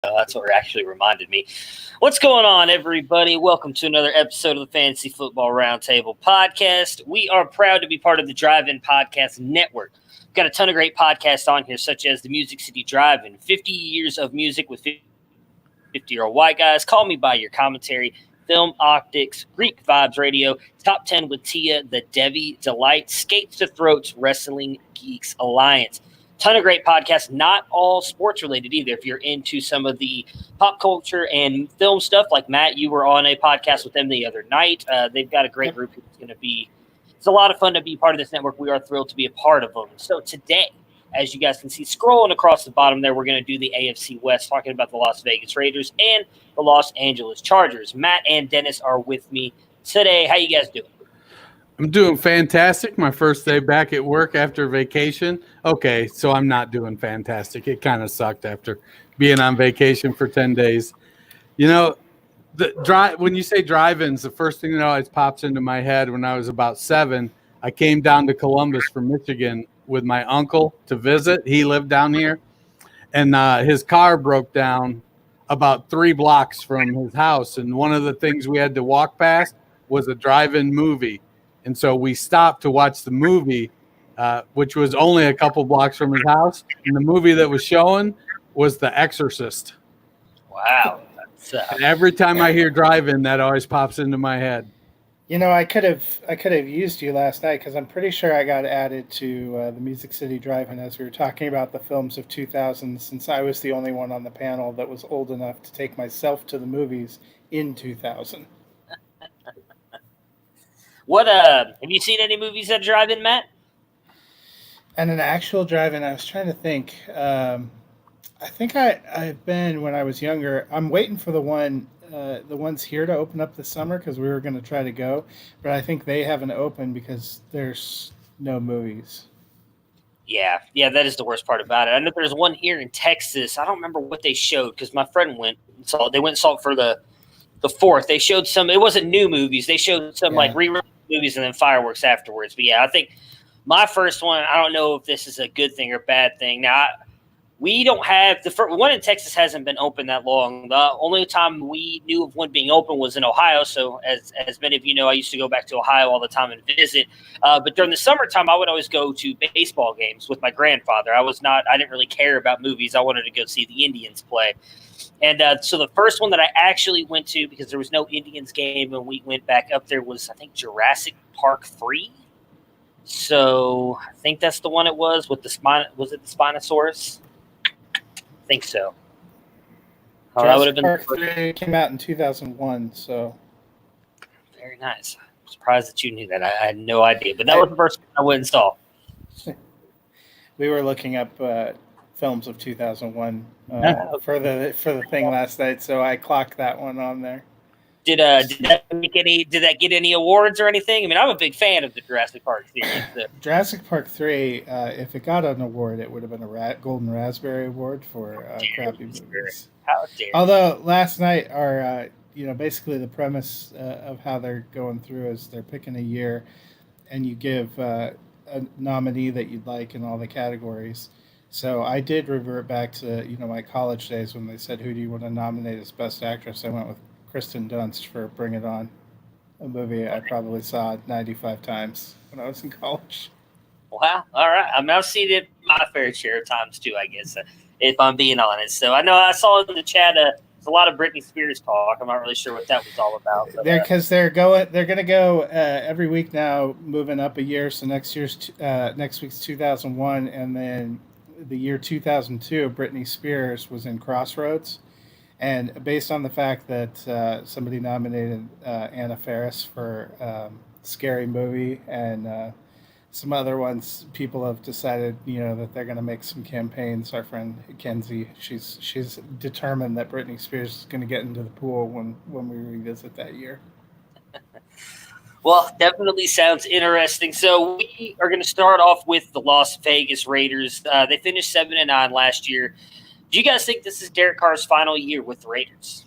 That's what actually reminded me. What's going on, everybody? Welcome to another episode of the Fantasy Football Roundtable podcast. We are proud to be part of the Drive-In Podcast Network. We've got a ton of great podcasts on here, such as the Music City Drive-In, 50 years of music with 50-year-old white guys, Call Me By Your Commentary, Film Optics, Greek Vibes Radio, Top 10 with Tia, The Debbie Delight, Skates to Throats, Wrestling Geeks Alliance. Ton of great podcasts, not all sports related either. If you're into some of the pop culture and film stuff, like Matt, you were on a podcast with them the other night. They've got a great group. It's a lot of fun to be part of this network. We are thrilled to be a part of them. So today, as you guys can see, scrolling across the bottom there, we're going to do the AFC West, talking about the Las Vegas Raiders and the Los Angeles Chargers. Matt and Dennis are with me today. How you guys doing? I'm doing fantastic. My first day back at work after vacation. Okay, so I'm not doing fantastic. It kind of sucked after being on vacation for 10 days. You know, when you say drive-ins, the first thing that always pops into my head when I was about 7, I came down to Columbus from Michigan with my uncle to visit. He lived down here, and his car broke down about 3 blocks from his house. And one of the things we had to walk past was a drive-in movie. And so we stopped to watch the movie, which was only a couple blocks from his house. And the movie that was showing was The Exorcist. Wow. And every time I hear drive-in, that always pops into my head. You know, I could have used you last night because I'm pretty sure I got added to the Music City Drive-In as we were talking about the films of 2000, since I was the only one on the panel that was old enough to take myself to the movies in 2000. What have you seen any movies at drive-in, Matt? And an actual drive-in, I was trying to think. I think I've been when I was younger. I'm waiting for the ones here to open up this summer because we were going to try to go, but I think they haven't opened because there's no movies. Yeah, that is the worst part about it. I know there's one here in Texas. I don't remember what they showed because my friend went and saw it. They went and saw it for the 4th. They showed some. It wasn't new movies. They showed some like re-release movies and then fireworks afterwards. But yeah, I think my first one. I don't know if this is a good thing or bad thing. Now we don't have the first one in Texas hasn't been open that long. The only time we knew of one being open was in Ohio. So as many of you know, I used to go back to Ohio all the time and visit. But during the summertime, I would always go to baseball games with my grandfather. I didn't really care about movies. I wanted to go see the Indians play. And so the first one that I actually went to, because there was no Indians game when we went back up there, was, I think, Jurassic Park 3. So I think that's the one it was with the was it the Spinosaurus? I think so. That would have been Park 3 came out in 2001, so. Very nice. I'm surprised that you knew that. I had no idea. But that was the first one I went and saw. We were looking up films of 2001 for the thing last night, so I clocked that one on there. Did that get any awards or anything? I mean, I'm a big fan of the Jurassic Park series. So. Jurassic Park 3, if it got an award, it would have been a Golden Raspberry Award for crappy movies. How dare! Although last night, basically the premise of how they're going through is they're picking a year, and you give a nominee that you'd like in all the categories. So I did revert back to my college days when they said, "Who do you want to nominate as Best Actress?" I went with Kristen Dunst for Bring It On, a movie I probably saw 95 times when I was in college. Wow, all right. I mean, I've seen it my fair share of times too, I guess, if I'm being honest. So I know I saw in the chat there's a lot of Britney Spears talk. I'm not really sure what that was all about. Because they're going to go every week now, moving up a year. So next week's 2001, and then the year 2002, Britney Spears was in Crossroads. And based on the fact that somebody nominated Anna Faris for Scary Movie and some other ones, people have decided, that they're going to make some campaigns. Our friend Kenzie, she's determined that Britney Spears is going to get into the pool when we revisit that year. Well, definitely sounds interesting. So we are going to start off with the Las Vegas Raiders. They finished 7-9 last year. Do you guys think this is Derek Carr's final year with the Raiders?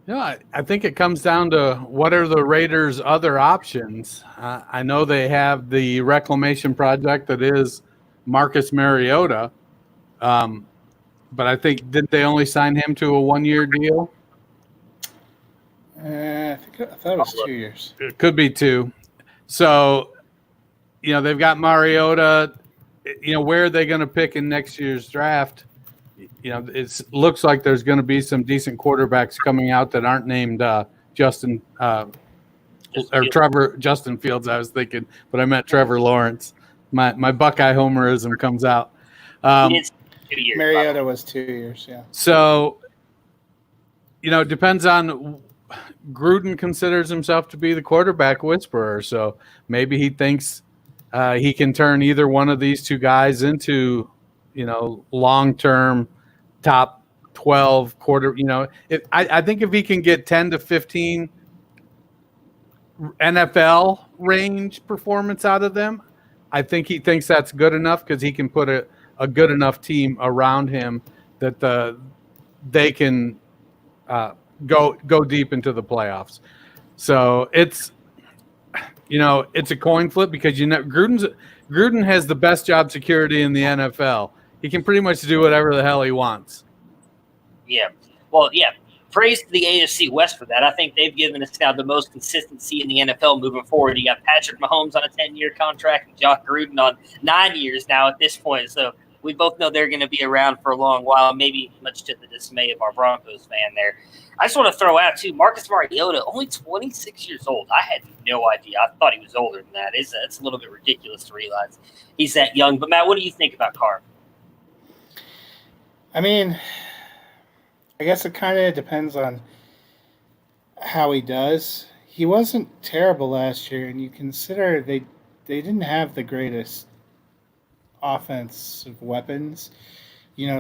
I think it comes down to what are the Raiders' other options. I know they have the reclamation project that is Marcus Mariota. But I think, didn't they only sign him to a 1-year deal? I thought it was 2 years. It could be 2. So, they've got Mariota. Where are they going to pick in next year's draft? It looks like there's going to be some decent quarterbacks coming out that aren't named Justin Fields. I was thinking, but I meant Trevor Lawrence. My Buckeye homerism comes out. It's 2 years. Mariota was 2 years, yeah. So, it depends on. Gruden considers himself to be the quarterback whisperer, so maybe he thinks he can turn either one of these two guys into, long-term top 12 quarter. I think if he can get 10 to 15 NFL range performance out of them, I think he thinks that's good enough because he can put a good enough team around him that they can go deep into the playoffs. So it's a coin flip because Gruden has the best job security in the NFL. He can pretty much do whatever the hell he wants. Yeah. Well, yeah. Praise to the AFC West for that. I think they've given us now the most consistency in the NFL moving forward. You got Patrick Mahomes on a 10-year contract and Josh Gruden on 9 years now at this point. So we both know they're going to be around for a long while, maybe much to the dismay of our Broncos fan there. I just want to throw out, too, Marcus Mariota, only 26 years old. I had no idea. I thought he was older than that. It's a little bit ridiculous to realize he's that young. But, Matt, what do you think about Carr? I mean, I guess it kind of depends on how he does. He wasn't terrible last year, and you consider they didn't have the greatest offensive weapons,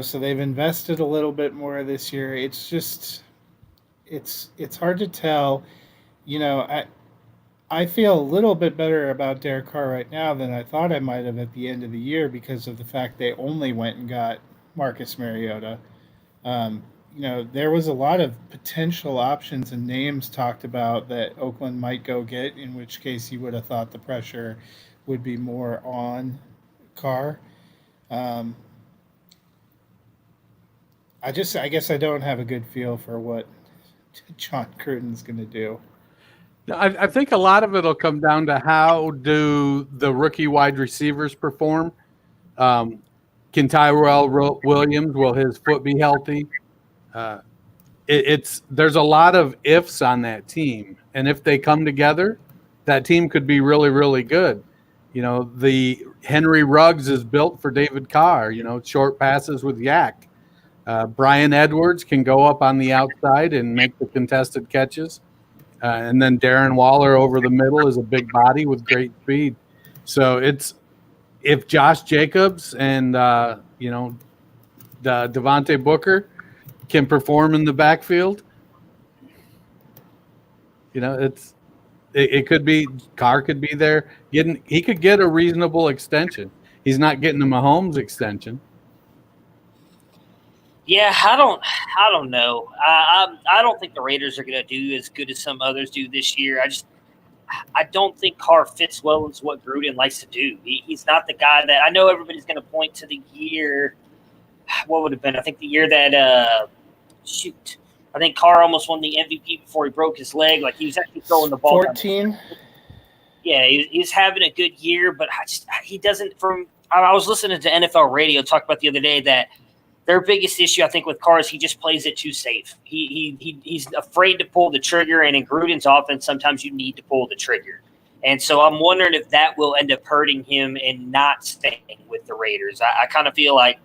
so they've invested a little bit more this year. It's just it's hard to tell. I feel a little bit better about Derek Carr right now than I thought I might have at the end of the year because of the fact they only went and got Marcus Mariota. There was a lot of potential options and names talked about that Oakland might go get, in which case you would have thought the pressure would be more on Carr. I guess I don't have a good feel for what John Gruden's going to do. I think a lot of it will come down to how do the rookie wide receivers perform. Can Tyrell Williams, will his foot be healthy? There's a lot of ifs on that team, and if they come together, that team could be really, really good. The Henry Ruggs is built for David Carr. Short passes with Yak. Brian Edwards can go up on the outside and make the contested catches. And then Darren Waller over the middle is a big body with great speed. So if Josh Jacobs and the Devontae Booker can perform in the backfield, it could be Carr could be there. He could get a reasonable extension. He's not getting a Mahomes extension. Yeah, I don't know. I don't think the Raiders are going to do as good as some others do this year. I don't think Carr fits well into what Gruden likes to do. He's not the guy that – I know everybody's going to point to the year – what would have been? I think the year that I think Carr almost won the MVP before he broke his leg. Like, he was actually throwing the ball. 14? Yeah, he's having a good year, but he doesn't – I was listening to NFL radio talk about the other day that – their biggest issue, I think, with Carr is he just plays it too safe. He's afraid to pull the trigger, and in Gruden's offense, sometimes you need to pull the trigger. And so I'm wondering if that will end up hurting him and not staying with the Raiders. I kind of feel like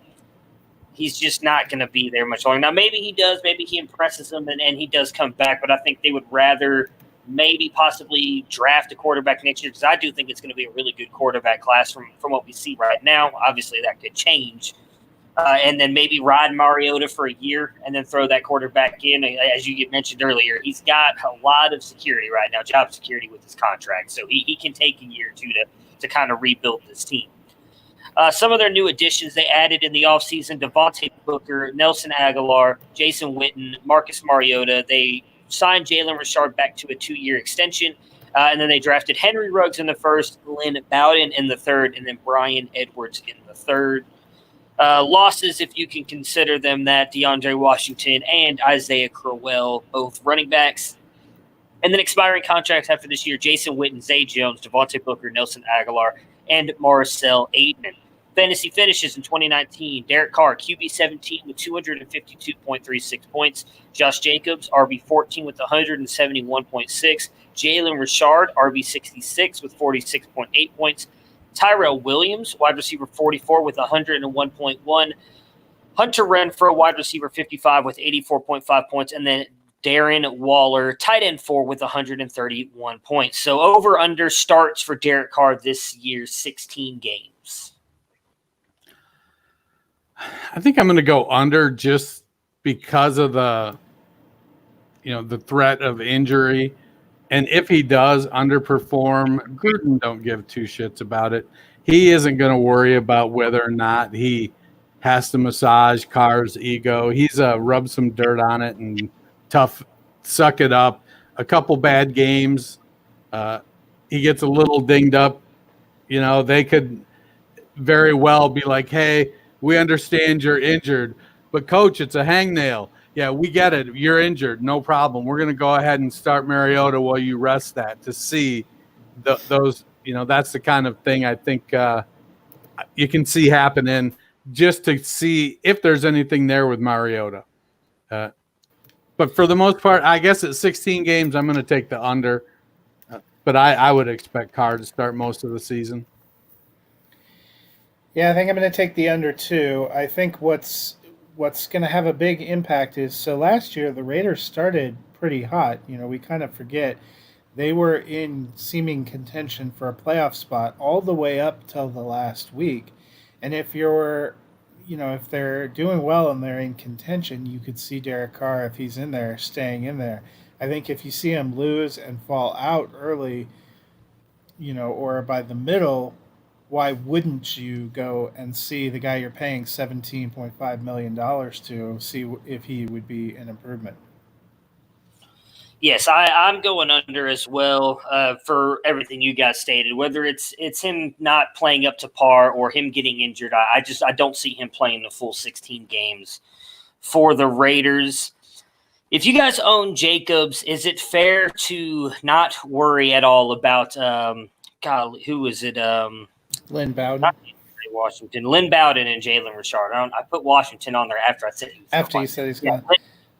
he's just not going to be there much longer. Now, maybe he does. Maybe he impresses them, and he does come back. But I think they would rather maybe possibly draft a quarterback next year because I do think it's going to be a really good quarterback class from what we see right now. Obviously, that could change. And then maybe ride Mariota for a year and then throw that quarterback in. As you mentioned earlier, he's got a lot of security right now, job security with his contract. So he can take a year or two to kind of rebuild this team. Some of their new additions they added in the offseason, Devontae Booker, Nelson Aguilar, Jason Witten, Marcus Mariota. They signed Jalen Richard back to a 2-year extension. And then they drafted Henry Ruggs in the first, Lynn Bowden in the third, and then Brian Edwards in the third. Losses, if you can consider them that, DeAndre Washington and Isaiah Crowell, both running backs. And then expiring contracts after this year, Jason Witten, Zay Jones, Devontae Booker, Nelson Aguilar, and Marcel Aitman. Fantasy finishes in 2019, Derek Carr, QB 17 with 252.36 points. Josh Jacobs, RB 14 with 171.6. Jalen Richard, RB 66 with 46.8 points. Tyrell Williams, wide receiver 44 with 101.1. Hunter Renfrow, wide receiver 55 with 84.5 points. And then Darren Waller, tight end 4 with 131 points. So over-under starts for Derek Carr this year, 16 games. I think I'm going to go under just because of the threat of injury. And if he does underperform, Gruden don't give two shits about it. He isn't going to worry about whether or not he has to massage Carr's ego. He's rub some dirt on it and tough, suck it up. A couple bad games, he gets a little dinged up. They could very well be like, hey, we understand you're injured, but coach, it's a hangnail. Yeah, we get it. You're injured. No problem. We're going to go ahead and start Mariota while you rest that to see those. That's the kind of thing I think you can see happening just to see if there's anything there with Mariota. But for the most part, I guess at 16 games, I'm going to take the under. But I would expect Carr to start most of the season. Yeah, I think I'm going to take the under too. I think what's going to have a big impact is, so last year the Raiders started pretty hot. We kind of forget they were in seeming contention for a playoff spot all the way up till the last week. And if if they're doing well and they're in contention, you could see Derek Carr, if he's in there, staying in there. I think if you see him lose and fall out early, or by the middle, why wouldn't you go and see the guy you're paying $17.5 million to, see if he would be an improvement? Yes, I'm going under as well for everything you guys stated. Whether it's him not playing up to par or him getting injured, I don't see him playing the full 16 games for the Raiders. If you guys own Jacobs, is it fair to not worry at all about who is it? Lynn Bowden. Washington. Lynn Bowden and Jalen Richard. I put Washington on there after I said he was after you said he's going.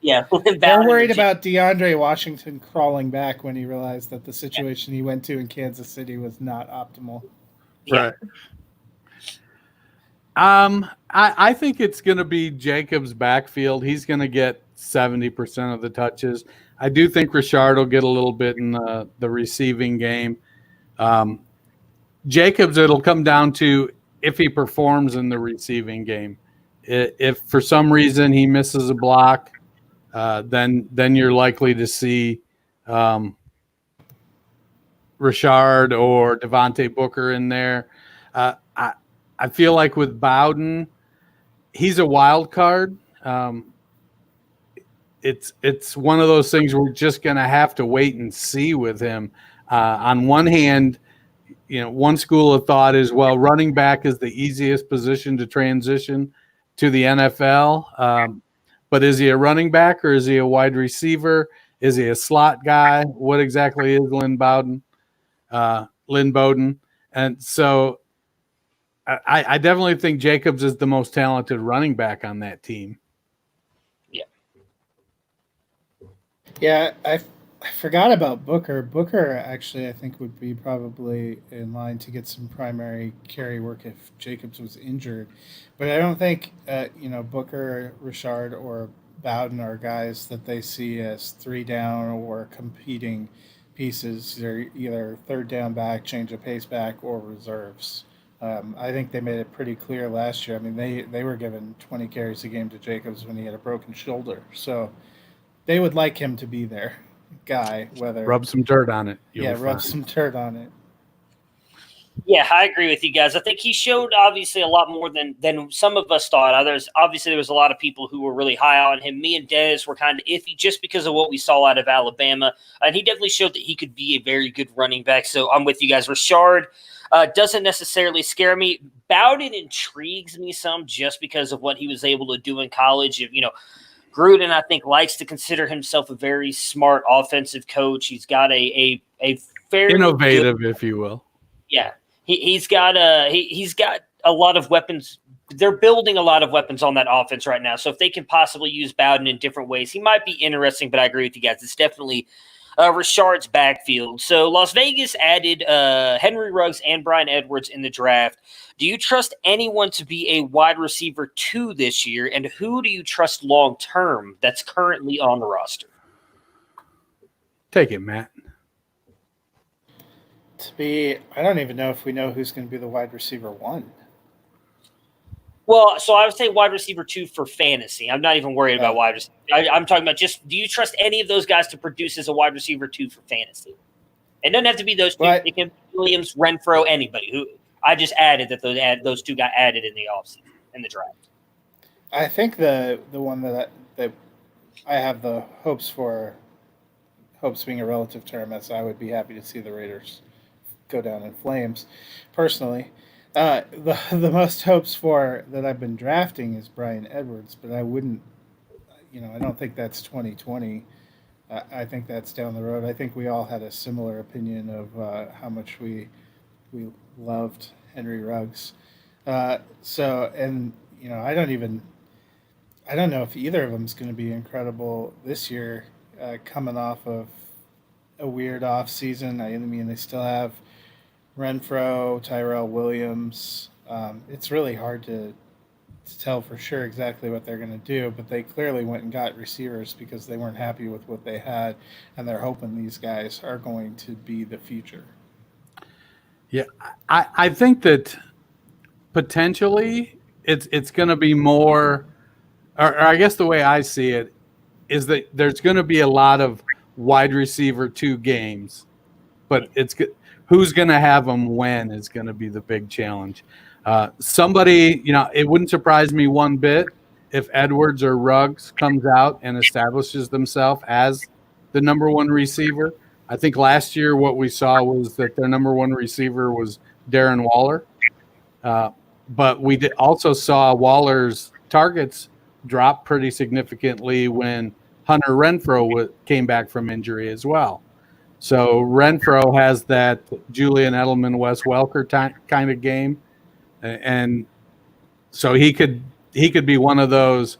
Yeah, they're worried about DeAndre Washington crawling back when he realized that the situation he went to in Kansas City was not optimal. Right. I think it's going to be Jacobs' backfield. He's going to get 70% of the touches. I do think Richard will get a little bit in the receiving game. Jacobs, it'll come down to if he performs in the receiving game. If for some reason he misses a block, then you're likely to see Richard or Devontae Booker in there. I feel like with Bowden, he's a wild card. It's one of those things we're just going to have to wait and see with him. On one hand, one school of thought is, well, running back is the easiest position to transition to the NFL. But is he a running back or is he a wide receiver? Is he a slot guy? What exactly is Lynn Bowden? And so I definitely think Jacobs is the most talented running back on that team. Yeah, I forgot about Booker. Booker actually, I think, would be probably in line to get some primary carry work if Jacobs was injured. But I don't think, Booker, Richard, or Bowden are guys that they see as 3 down or competing pieces. They're either third down back, change of pace back, or reserves. I think they made it pretty clear last year. I mean, they were given 20 carries a game to Jacobs when he had a broken shoulder. So they would like him to be their guy, whether rub some dirt on it. Rub some dirt on it. Yeah, I agree with you guys. I think he showed obviously a lot more than some of us thought. There was a lot of people who were really high on him. Me and Dennis were kind of iffy just because of what we saw out of Alabama. And he definitely showed that he could be a very good running back. So I'm with you guys. Richard, doesn't necessarily scare me. Bowden intrigues me some just because of what he was able to do in college. Gruden, I think, likes to consider himself a very smart offensive coach. He's got a fairly innovative, if you will. Yeah, he's got a lot of weapons. They're building a lot of weapons on that offense right now. So if they can possibly use Bowden in different ways, he might be interesting. But I agree with you guys; it's definitely Richard's backfield. So Las Vegas added Henry Ruggs and Bryan Edwards in the draft. Do you trust anyone to be a wide receiver 2 this year? And who do you trust long term that's currently on the roster? Take it, Matt. I don't even know if we know who's going to be the wide receiver 1. Well, so I would say wide receiver 2 for fantasy. I'm not even worried about wide receiver. I'm talking about just, do you trust any of those guys to produce as a wide receiver 2 for fantasy? It doesn't have to be those two. Right. It can be Williams, Renfro, anybody. Who I just added that those two got added in the offseason, in the draft. I think the one that I have the hopes being a relative term, as I would be happy to see the Raiders go down in flames, personally. The most hopes for that I've been drafting is Bryan Edwards, but I wouldn't, I don't think that's 2020. I think that's down the road. I think we all had a similar opinion of how much we loved Henry Ruggs. I don't know if either of them is going to be incredible this year, coming off of a weird off season. I mean, they still have Renfro, Tyrell Williams. It's really hard to tell for sure exactly what they're going to do, but they clearly went and got receivers because they weren't happy with what they had, and they're hoping these guys are going to be the future. Yeah, I think that potentially it's going to be more, or I guess the way I see it is that there's going to be a lot of wide receiver 2 games, but who's going to have them when is going to be the big challenge. Somebody, it wouldn't surprise me one bit if Edwards or Ruggs comes out and establishes themselves as the number 1 receiver. I think last year what we saw was that their number 1 receiver was Darren Waller. But we also saw Waller's targets drop pretty significantly when Hunter Renfro came back from injury as well. So Renfro has that Julian Edelman, Wes Welker kind of game. And so he could be one of those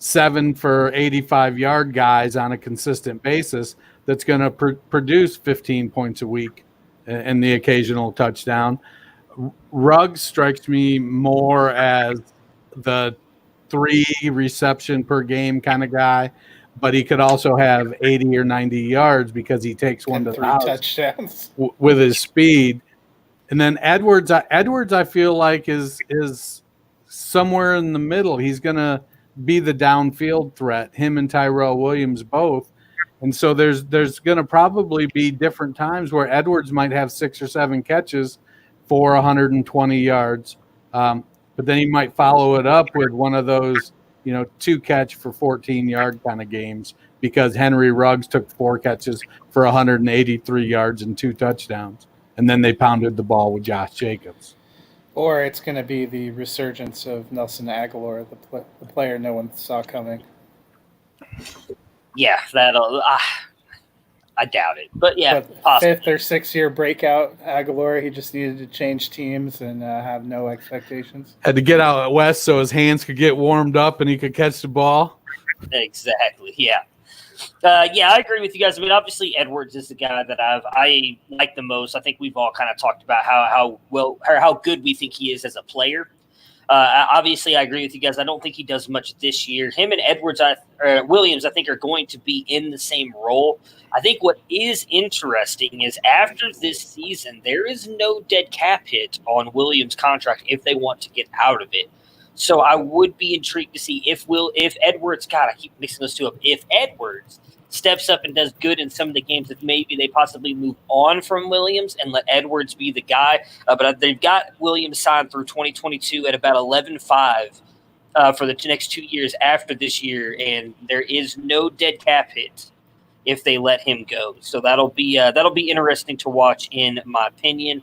7 for 85-yard guys on a consistent basis that's going to produce 15 points a week and the occasional touchdown. Ruggs strikes me more as the 3 reception per game kind of guy, but he could also have 80 or 90 yards because he takes one to 3 the house touchdowns with his speed. And then Edwards, I feel like is somewhere in the middle. He's going to be the downfield threat, him and Tyrell Williams both. And so there's going to probably be different times where Edwards might have 6 or 7 catches for 120 yards. But then he might follow it up with one of those, 2 catch for 14-yard kind of games because Henry Ruggs took 4 catches for 183 yards and 2 touchdowns. And then they pounded the ball with Josh Jacobs. Or it's going to be the resurgence of Nelson Aguilar, the player no one saw coming. Yeah, that'll. I doubt it, but yeah, possibly. 5th or 6th year breakout Aguilar. He just needed to change teams and have no expectations. Had to get out west so his hands could get warmed up and he could catch the ball. Exactly. Yeah. I agree with you guys. I mean, obviously Edwards is the guy that I like the most. I think we've all kind of talked about how good we think he is as a player. Obviously, I agree with you guys. I don't think he does much this year. Him and Williams, I think, are going to be in the same role. I think what is interesting is after this season, there is no dead cap hit on Williams' contract if they want to get out of it. So I would be intrigued to see if Edwards, God, I keep mixing those two up. If Edwards steps up and does good in some of the games, if maybe they possibly move on from Williams and let Edwards be the guy. But they've got Williams signed through 2022 at about 11.5 for the next 2 years after this year, and there is no dead cap hit if they let him go. So that'll be interesting to watch, in my opinion.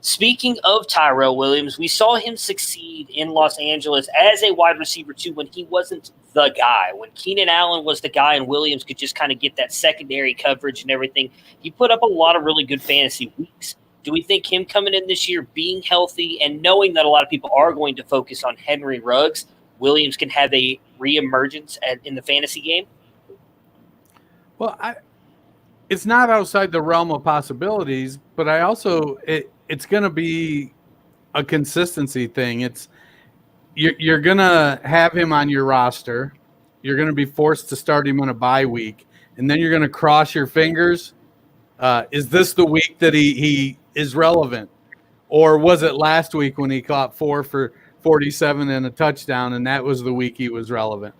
Speaking of Tyrell Williams, we saw him succeed in Los Angeles as a wide receiver too when he wasn't the guy. When Keenan Allen was the guy and Williams could just kind of get that secondary coverage and everything, he put up a lot of really good fantasy weeks. Do we think him coming in this year, being healthy and knowing that a lot of people are going to focus on Henry Ruggs, Williams can have a reemergence in the fantasy game? Well, it's not outside the realm of possibilities, but I also it's going to be a consistency thing. You're going to have him on your roster. You're going to be forced to start him on a bye week, and then you're going to cross your fingers. Is this the week that he is relevant, or was it last week when he caught 4 for 47 and a touchdown, and that was the week he was relevant?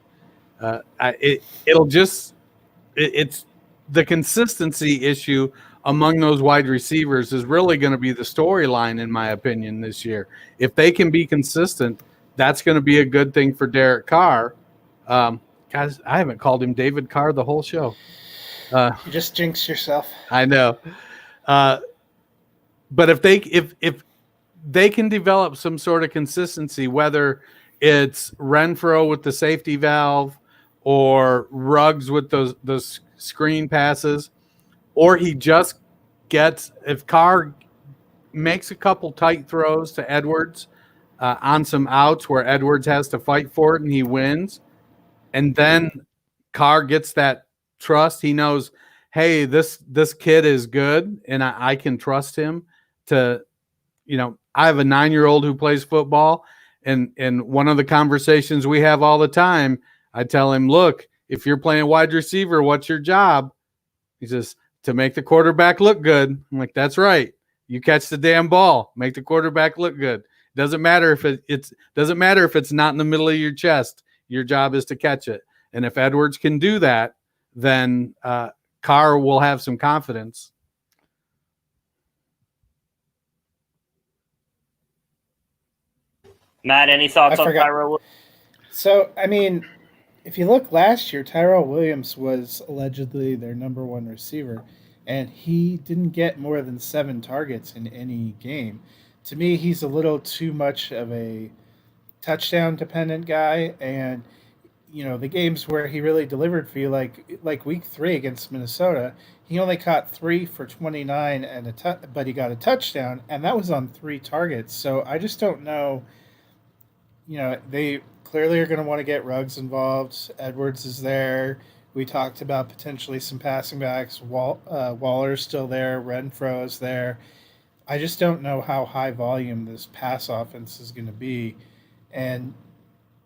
It's the consistency issue among those wide receivers is really going to be the storyline, in my opinion, this year. If they can be consistent, that's going to be a good thing for Derek Carr. Guys, I haven't called him David Carr the whole show. You just jinxed yourself. I know. But if they can develop some sort of consistency, whether it's Renfro with the safety valve or Ruggs with those screen passes, or he just gets, if Carr makes a couple tight throws to Edwards on some outs where Edwards has to fight for it and he wins, and then Carr gets that trust, he knows, hey, this kid is good and I can trust him to, I have a 9-year-old who plays football, and one of the conversations we have all the time, I tell him, look, if you're playing wide receiver, what's your job? He says, to make the quarterback look good. I'm like, that's right. You catch the damn ball, make the quarterback look good. Doesn't matter if it's not in the middle of your chest. Your job is to catch it. And if Edwards can do that, then Carr will have some confidence. Matt, any thoughts on Tyrell? So, I mean, if you look last year, Tyrell Williams was allegedly their number one receiver, and he didn't get more than 7 targets in any game. To me, he's a little too much of a touchdown-dependent guy, and the games where he really delivered for you, like week 3 against Minnesota, he only caught 3 for 29 but he got a touchdown, and that was on 3 targets. So I just don't know. They clearly are going to want to get Ruggs involved. Edwards is there. We talked about potentially some passing backs. Waller's still there. Renfro is there. I just don't know how high volume this pass offense is going to be. And,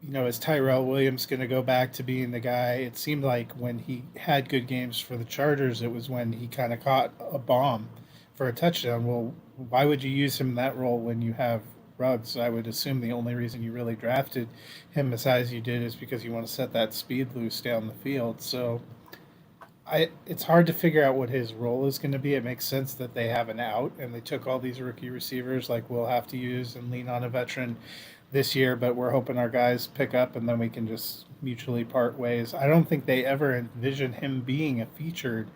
is Tyrell Williams going to go back to being the guy? It seemed like when he had good games for the Chargers, it was when he kind of caught a bomb for a touchdown. Well, why would you use him in that role when you have Ruggs? I would assume the only reason you really drafted him as you did is because you want to set that speed loose down the field. So it's hard to figure out what his role is going to be. It makes sense that they have an out and they took all these rookie receivers like we'll have to use and lean on a veteran this year, but we're hoping our guys pick up and then we can just mutually part ways. I don't think they ever envisioned him being a featured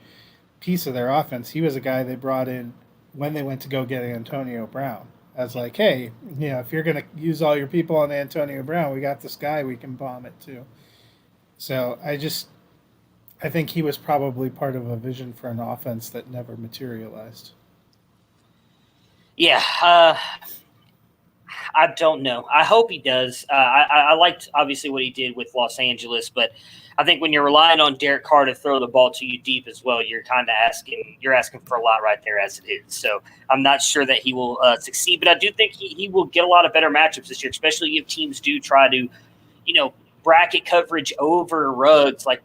piece of their offense. He was a guy they brought in when they went to go get Antonio Brown. As like, hey, if you're going to use all your people on Antonio Brown, we got this guy we can bomb it too. So I think he was probably part of a vision for an offense that never materialized. Yeah, I don't know. I hope he does. I liked, obviously, what he did with Los Angeles, but I think when you're relying on Derek Carr to throw the ball to you deep as well, you're kind of asking for a lot right there as it is. So I'm not sure that he will succeed, but I do think he will get a lot of better matchups this year, especially if teams do try to, bracket coverage over Ruggs. Like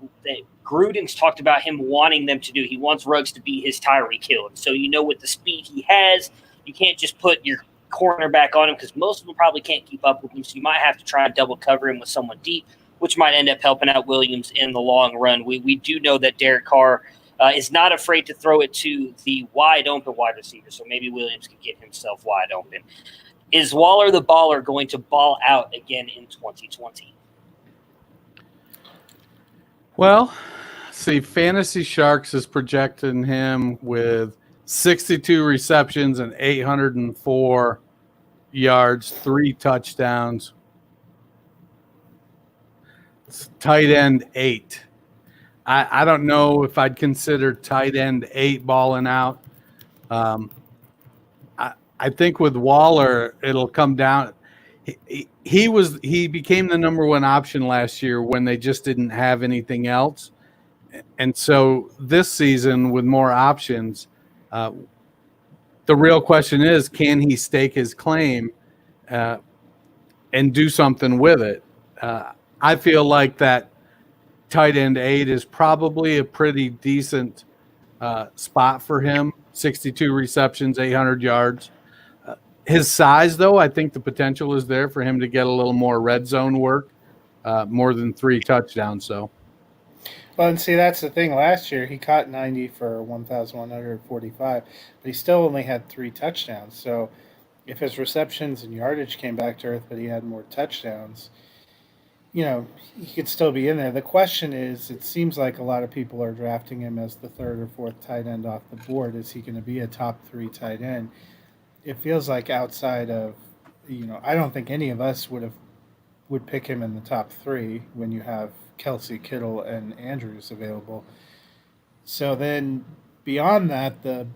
Gruden's talked about him wanting them to do. He wants Ruggs to be his Tyreek Hill. And so with the speed he has, you can't just put your cornerback on him because most of them probably can't keep up with him. So you might have to try and double cover him with someone deep, which might end up helping out Williams in the long run. We do know that Derek Carr is not afraid to throw it to the wide open wide receiver, so maybe Williams can get himself wide open. Is Waller the baller going to ball out again in 2020? Well, see, Fantasy Sharks is projecting him with 62 receptions and 804 yards, 3 touchdowns. Tight end 8. I don't know if I'd consider tight end 8 balling out. I think with Waller, it'll come down. He became the number 1 option last year when they just didn't have anything else. And so this season with more options, the real question is, can he stake his claim and do something with it? I feel like that tight end 8 is probably a pretty decent spot for him. 62 receptions, 800 yards. His size, though, I think the potential is there for him to get a little more red zone work, more than 3 touchdowns. So, well, and see, that's the thing. Last year, he caught 90 for 1,145, but he still only had 3 touchdowns. So, if his receptions and yardage came back to earth, but he had more touchdowns, he could still be in there. The question is, it seems like a lot of people are drafting him as the 3rd or 4th tight end off the board. Is he going to be a top 3 tight end? It feels like outside of, I don't think any of us would pick him in the top 3 when you have Kelsey, Kittle, and Andrews available. So then beyond that, the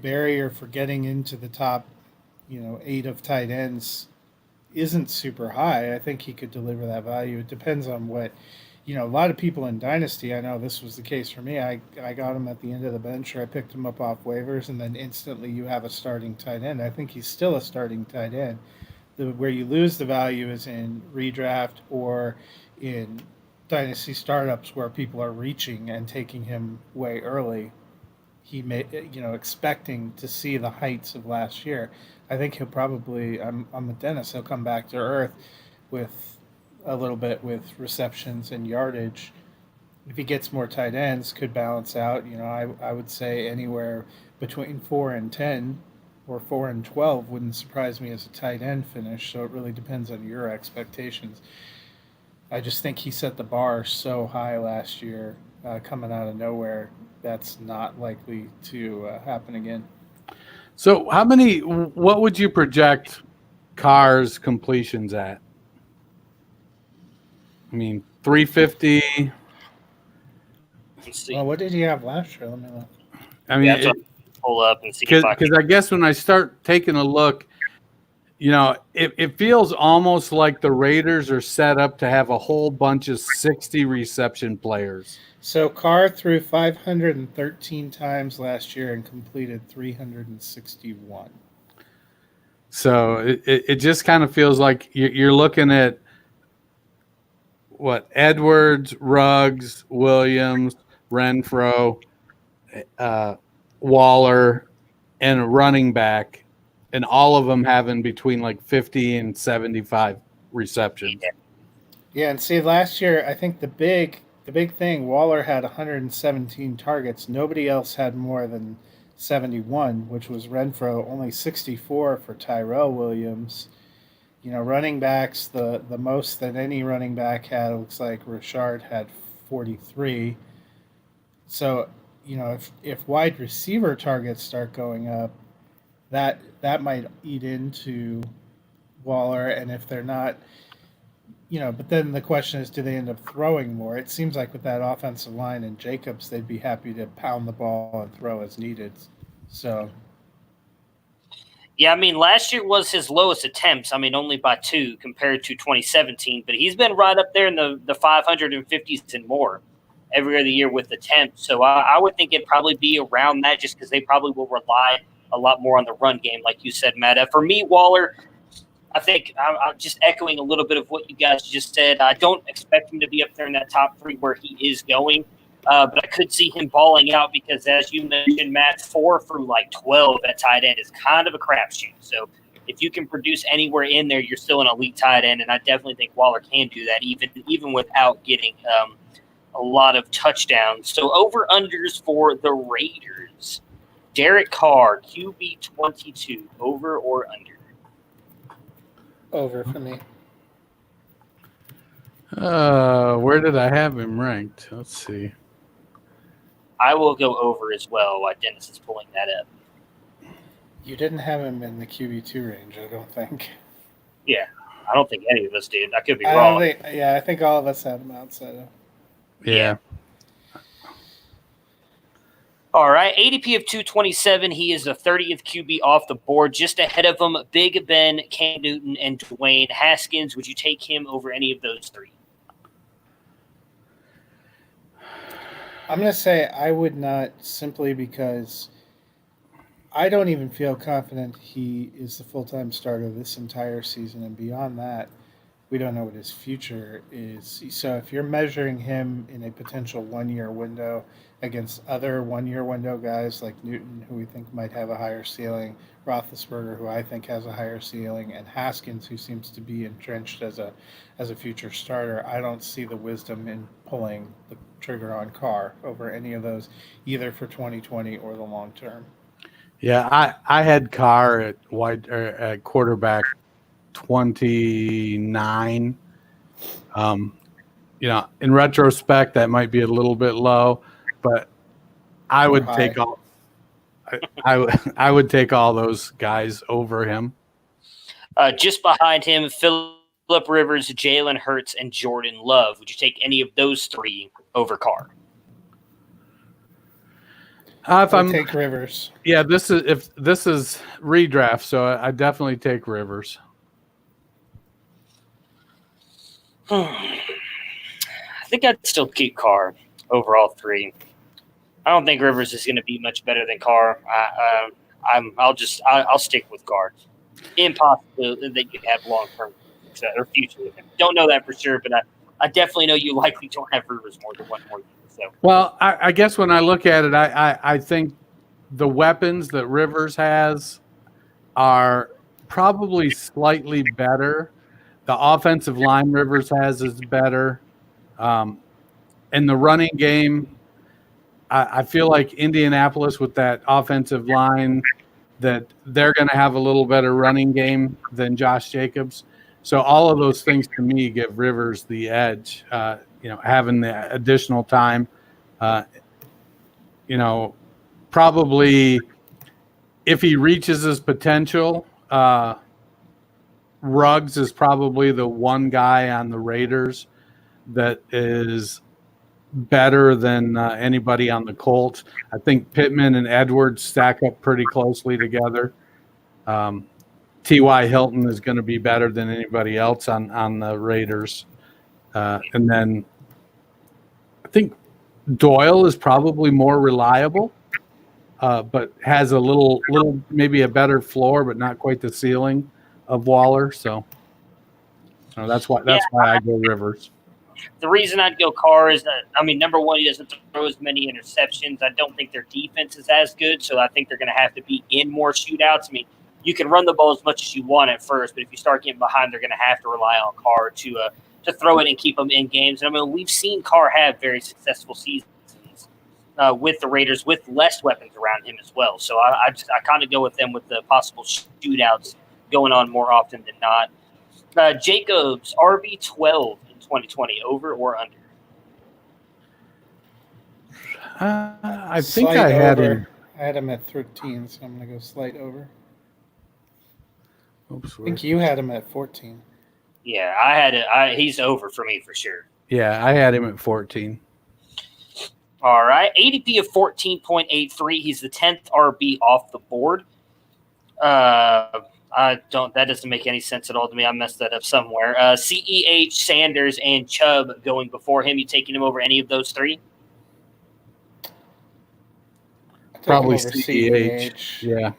barrier for getting into the top, 8 of tight ends isn't super high. I think he could deliver that value. It depends on what, a lot of people in Dynasty, I know this was the case for me. I got him at the end of the bench, or I picked him up off waivers, and then instantly you have a starting tight end. I think he's still a starting tight end. Where you lose the value is in redraft or in Dynasty startups where people are reaching and taking him way early. He may, expecting to see the heights of last year. I think he'll probably, I'm with Dennis, he'll come back to earth with a little bit with receptions and yardage. If he gets more tight ends, could balance out. I would say anywhere between 4 and 10 or 4 and 12 wouldn't surprise me as a tight end finish. So it really depends on your expectations. I just think he set the bar so high last year, coming out of nowhere. That's not likely to happen again. So what would you project Carr's completions at? I mean, 350. Let's see. Well, what did he have last year? Let me look. I mean, pull up and see. Because I guess when I start taking a look, it feels almost like the Raiders are set up to have a whole bunch of 60 reception players. So Carr threw 513 times last year and completed 361. So it just kind of feels like you're looking at Edwards, Ruggs, Williams, Renfro, Waller, and a running back, and all of them having between like 50 and 75 receptions. Yeah, and see, last year, I think the big thing, Waller had 117 targets. Nobody else had more than 71, which was Renfro, only 64 for Tyrell Williams. Running backs, the most that any running back had, it looks like Richard had 43. So, if wide receiver targets start going up, that might eat into Waller, and if they're not, but then the question is, do they end up throwing more? It seems like with that offensive line and Jacobs, they'd be happy to pound the ball and throw as needed. So, yeah, I mean, last year was his lowest attempts. I mean, only by 2 compared to 2017. But he's been right up there in the 550s and more every other year with attempts. So I would think it'd probably be around that, just because they probably will rely a lot more on the run game, like you said, Matt. For me, Waller, I think I'm just echoing a little bit of what you guys just said. I don't expect him to be up there in that top 3 where he is going. But I could see him balling out because, as you mentioned, Matt, 4 through like 12 at tight end is kind of a crapshoot. So if you can produce anywhere in there, you're still an elite tight end, and I definitely think Waller can do that, even without getting a lot of touchdowns. So over-unders for the Raiders. Derek Carr, QB 22, over or under? Over for me. Where did I have him ranked? Let's see. I will go over as well while Dennis is pulling that up. You didn't have him in the QB2 range, I don't think. Yeah, I don't think any of us did. I could be I wrong. think all of us had him outside of. Yeah. All right, ADP of 227. He is the 30th QB off the board, just ahead of him. Big Ben, Cam Newton, and Dwayne Haskins. Would you take him over any of those three? I'm going to say I would not, simply because I don't even feel confident he is the full-time starter this entire season, and beyond that, we don't know what his future is. So if you're measuring him in a potential 1-year window against other 1-year window guys like Newton, who we think might have a higher ceiling, Roethlisberger, who I think has a higher ceiling, and Haskins, who seems to be entrenched as a future starter, I don't see the wisdom in pulling the trigger on Carr over any of those, either for 2020 or the long term. Yeah, I had Carr at quarterback 29. In retrospect, that might be a little bit low, but I would take all. I would take all those guys over him. Just behind him, Phillip Rivers, Jalen Hurts, and Jordan Love. Would you take any of those three over Carr? If I take Rivers. Yeah, this is redraft, so I definitely take Rivers. I think I'd still keep Carr over all three. I don't think Rivers is going to be much better than Carr. I'll stick with Carr. Impossible that you have long-term success or future with him. Don't know that for sure, but I definitely know you likely don't have Rivers more than one more year. So. Well, I guess when I look at it, I think the weapons that Rivers has are probably slightly better. The offensive line Rivers has is better. In the running game, I feel like Indianapolis with that offensive line, that they're going to have a little better running game than Josh Jacobs. So all of those things to me give Rivers the edge. Having the additional time, probably if he reaches his potential, Ruggs is probably the one guy on the Raiders that is better than anybody on the Colts. I think Pittman and Edwards stack up pretty closely together. T.Y. Hilton is going to be better than anybody else on the Raiders. And then I think Doyle is probably more reliable, but has a little maybe a better floor, but not quite the ceiling of Waller. So that's why I go Rivers. The reason I'd go Carr is that, number one, he doesn't throw as many interceptions. I don't think their defense is as good, so I think they're going to have to be in more shootouts. You can run the ball as much as you want at first, but if you start getting behind, they're going to have to rely on Carr to throw it and keep them in games. And we've seen Carr have very successful seasons with the Raiders with less weapons around him as well. So I kind of go with them with the possible shootouts going on more often than not. Jacobs, RB12 in 2020, over or under? I think I had him. I had him at 13, so I'm going to go slight over. Oops, I think you had him at 14. Yeah, I had it. He's over for me for sure. Yeah, I had him at 14. All right, ADP of 14.83. He's the 10th RB off the board. That doesn't make any sense at all to me. I messed that up somewhere. CEH, Sanders, and Chubb going before him. You taking him over any of those three? Probably CEH. Yeah.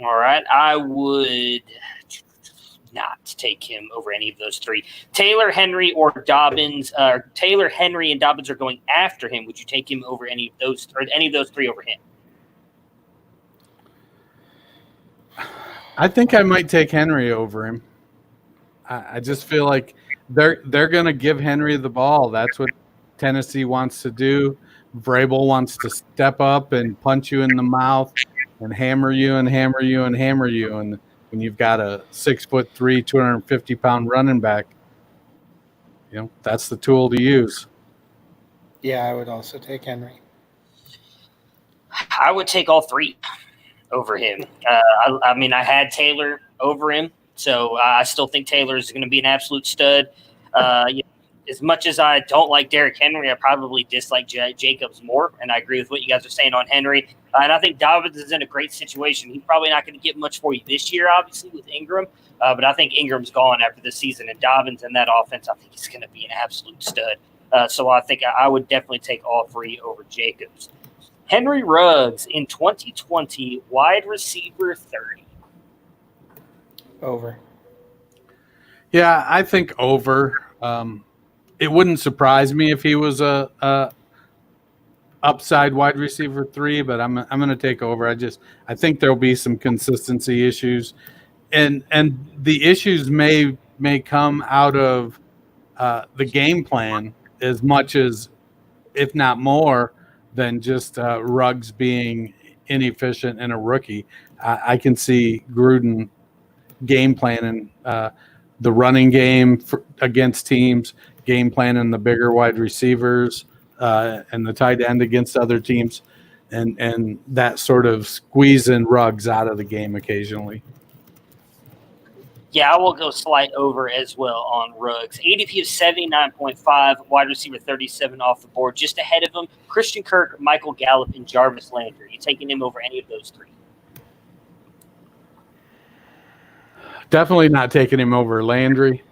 All right. I would not take him over any of those three. Taylor Henry or Dobbins. Taylor Henry and Dobbins are going after him. Would you take him over any of those three over him? I think I might take Henry over him. I just feel like they're going to give Henry the ball. That's what Tennessee wants to do. Vrabel wants to step up and punch you in the mouth and hammer you and hammer you and hammer you. And when you've got a 6'3", 250-pound running back, that's the tool to use. Yeah, I would also take Henry. I would take all three. over him. I mean, I had Taylor over him, so I still think Taylor is going to be an absolute stud. As much as I don't like Derrick Henry, I probably dislike Jacobs more, and I agree with what you guys are saying on Henry. And I think Dobbins is in a great situation. He's probably not going to get much for you this year, obviously, with Ingram, but I think Ingram's gone after this season, and Dobbins in that offense, I think he's going to be an absolute stud. So I think I would definitely take all three over Jacobs. Henry Ruggs in 2020, wide receiver 30. Over. Yeah, I think over. It wouldn't surprise me if he was a upside wide receiver 3, but I'm going to take over. I think there'll be some consistency issues, and the issues may come out of the game plan as much as, if not more, than just Ruggs being inefficient and a rookie. I can see Gruden game planning the running game against teams, game planning the bigger wide receivers and the tight end against other teams, and that sort of squeezing Ruggs out of the game occasionally. Yeah, I will go slight over as well on Ruggs. ADP of 79.5, wide receiver 37 off the board. Just ahead of him, Christian Kirk, Michael Gallup, and Jarvis Landry. Are you taking him over any of those three? Definitely not taking him over Landry.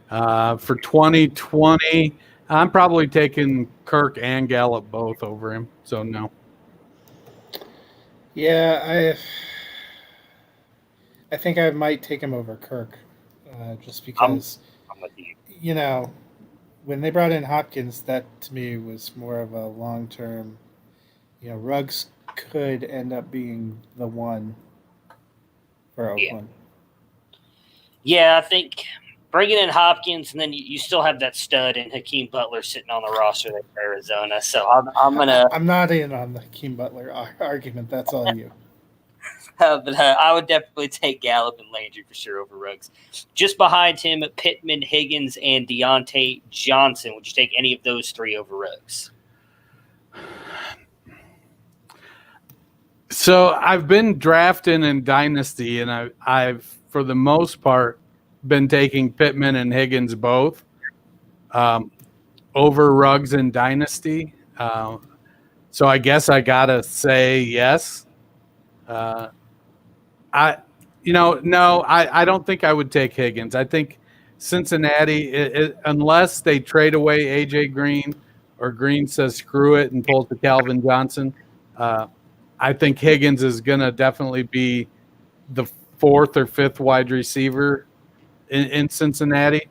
For 2020, I'm probably taking Kirk and Gallup both over him, so no. Yeah, I think I might take him over Kirk, just because, I'm with you. When they brought in Hopkins, that to me was more of a long-term, Ruggs could end up being the one for Oakland. Yeah, I think bringing in Hopkins, and then you still have that stud and Hakeem Butler sitting on the roster there for Arizona. So I'm gonna. I'm not in on the Hakeem Butler argument. That's all you. But I would definitely take Gallup and Landry for sure over Ruggs. Just behind him, Pittman, Higgins, and Deontay Johnson. Would you take any of those three over Ruggs? So I've been drafting in Dynasty, and I've for the most part been taking Pittman and Higgins both over Ruggs in Dynasty. So I guess I gotta say yes. I don't think I would take Higgins. I think Cincinnati, unless they trade away A.J. Green or Green says screw it and pulls the Calvin Johnson, I think Higgins is going to definitely be the fourth or fifth wide receiver in Cincinnati.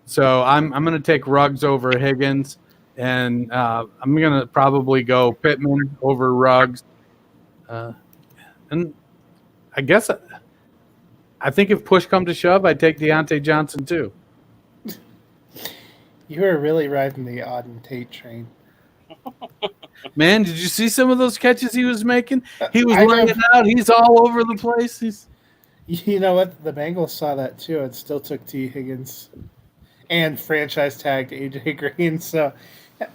So I'm going to take Ruggs over Higgins, and I'm going to probably go Pittman over Ruggs. And I guess I think if push come to shove, I'd take Deontay Johnson too. You were really riding the Auden Tate train. Man, did you see some of those catches he was making? He was laying out. He's all over the place. You know what? The Bengals saw that too and still took T. Higgins and franchise tagged A.J. Green. So,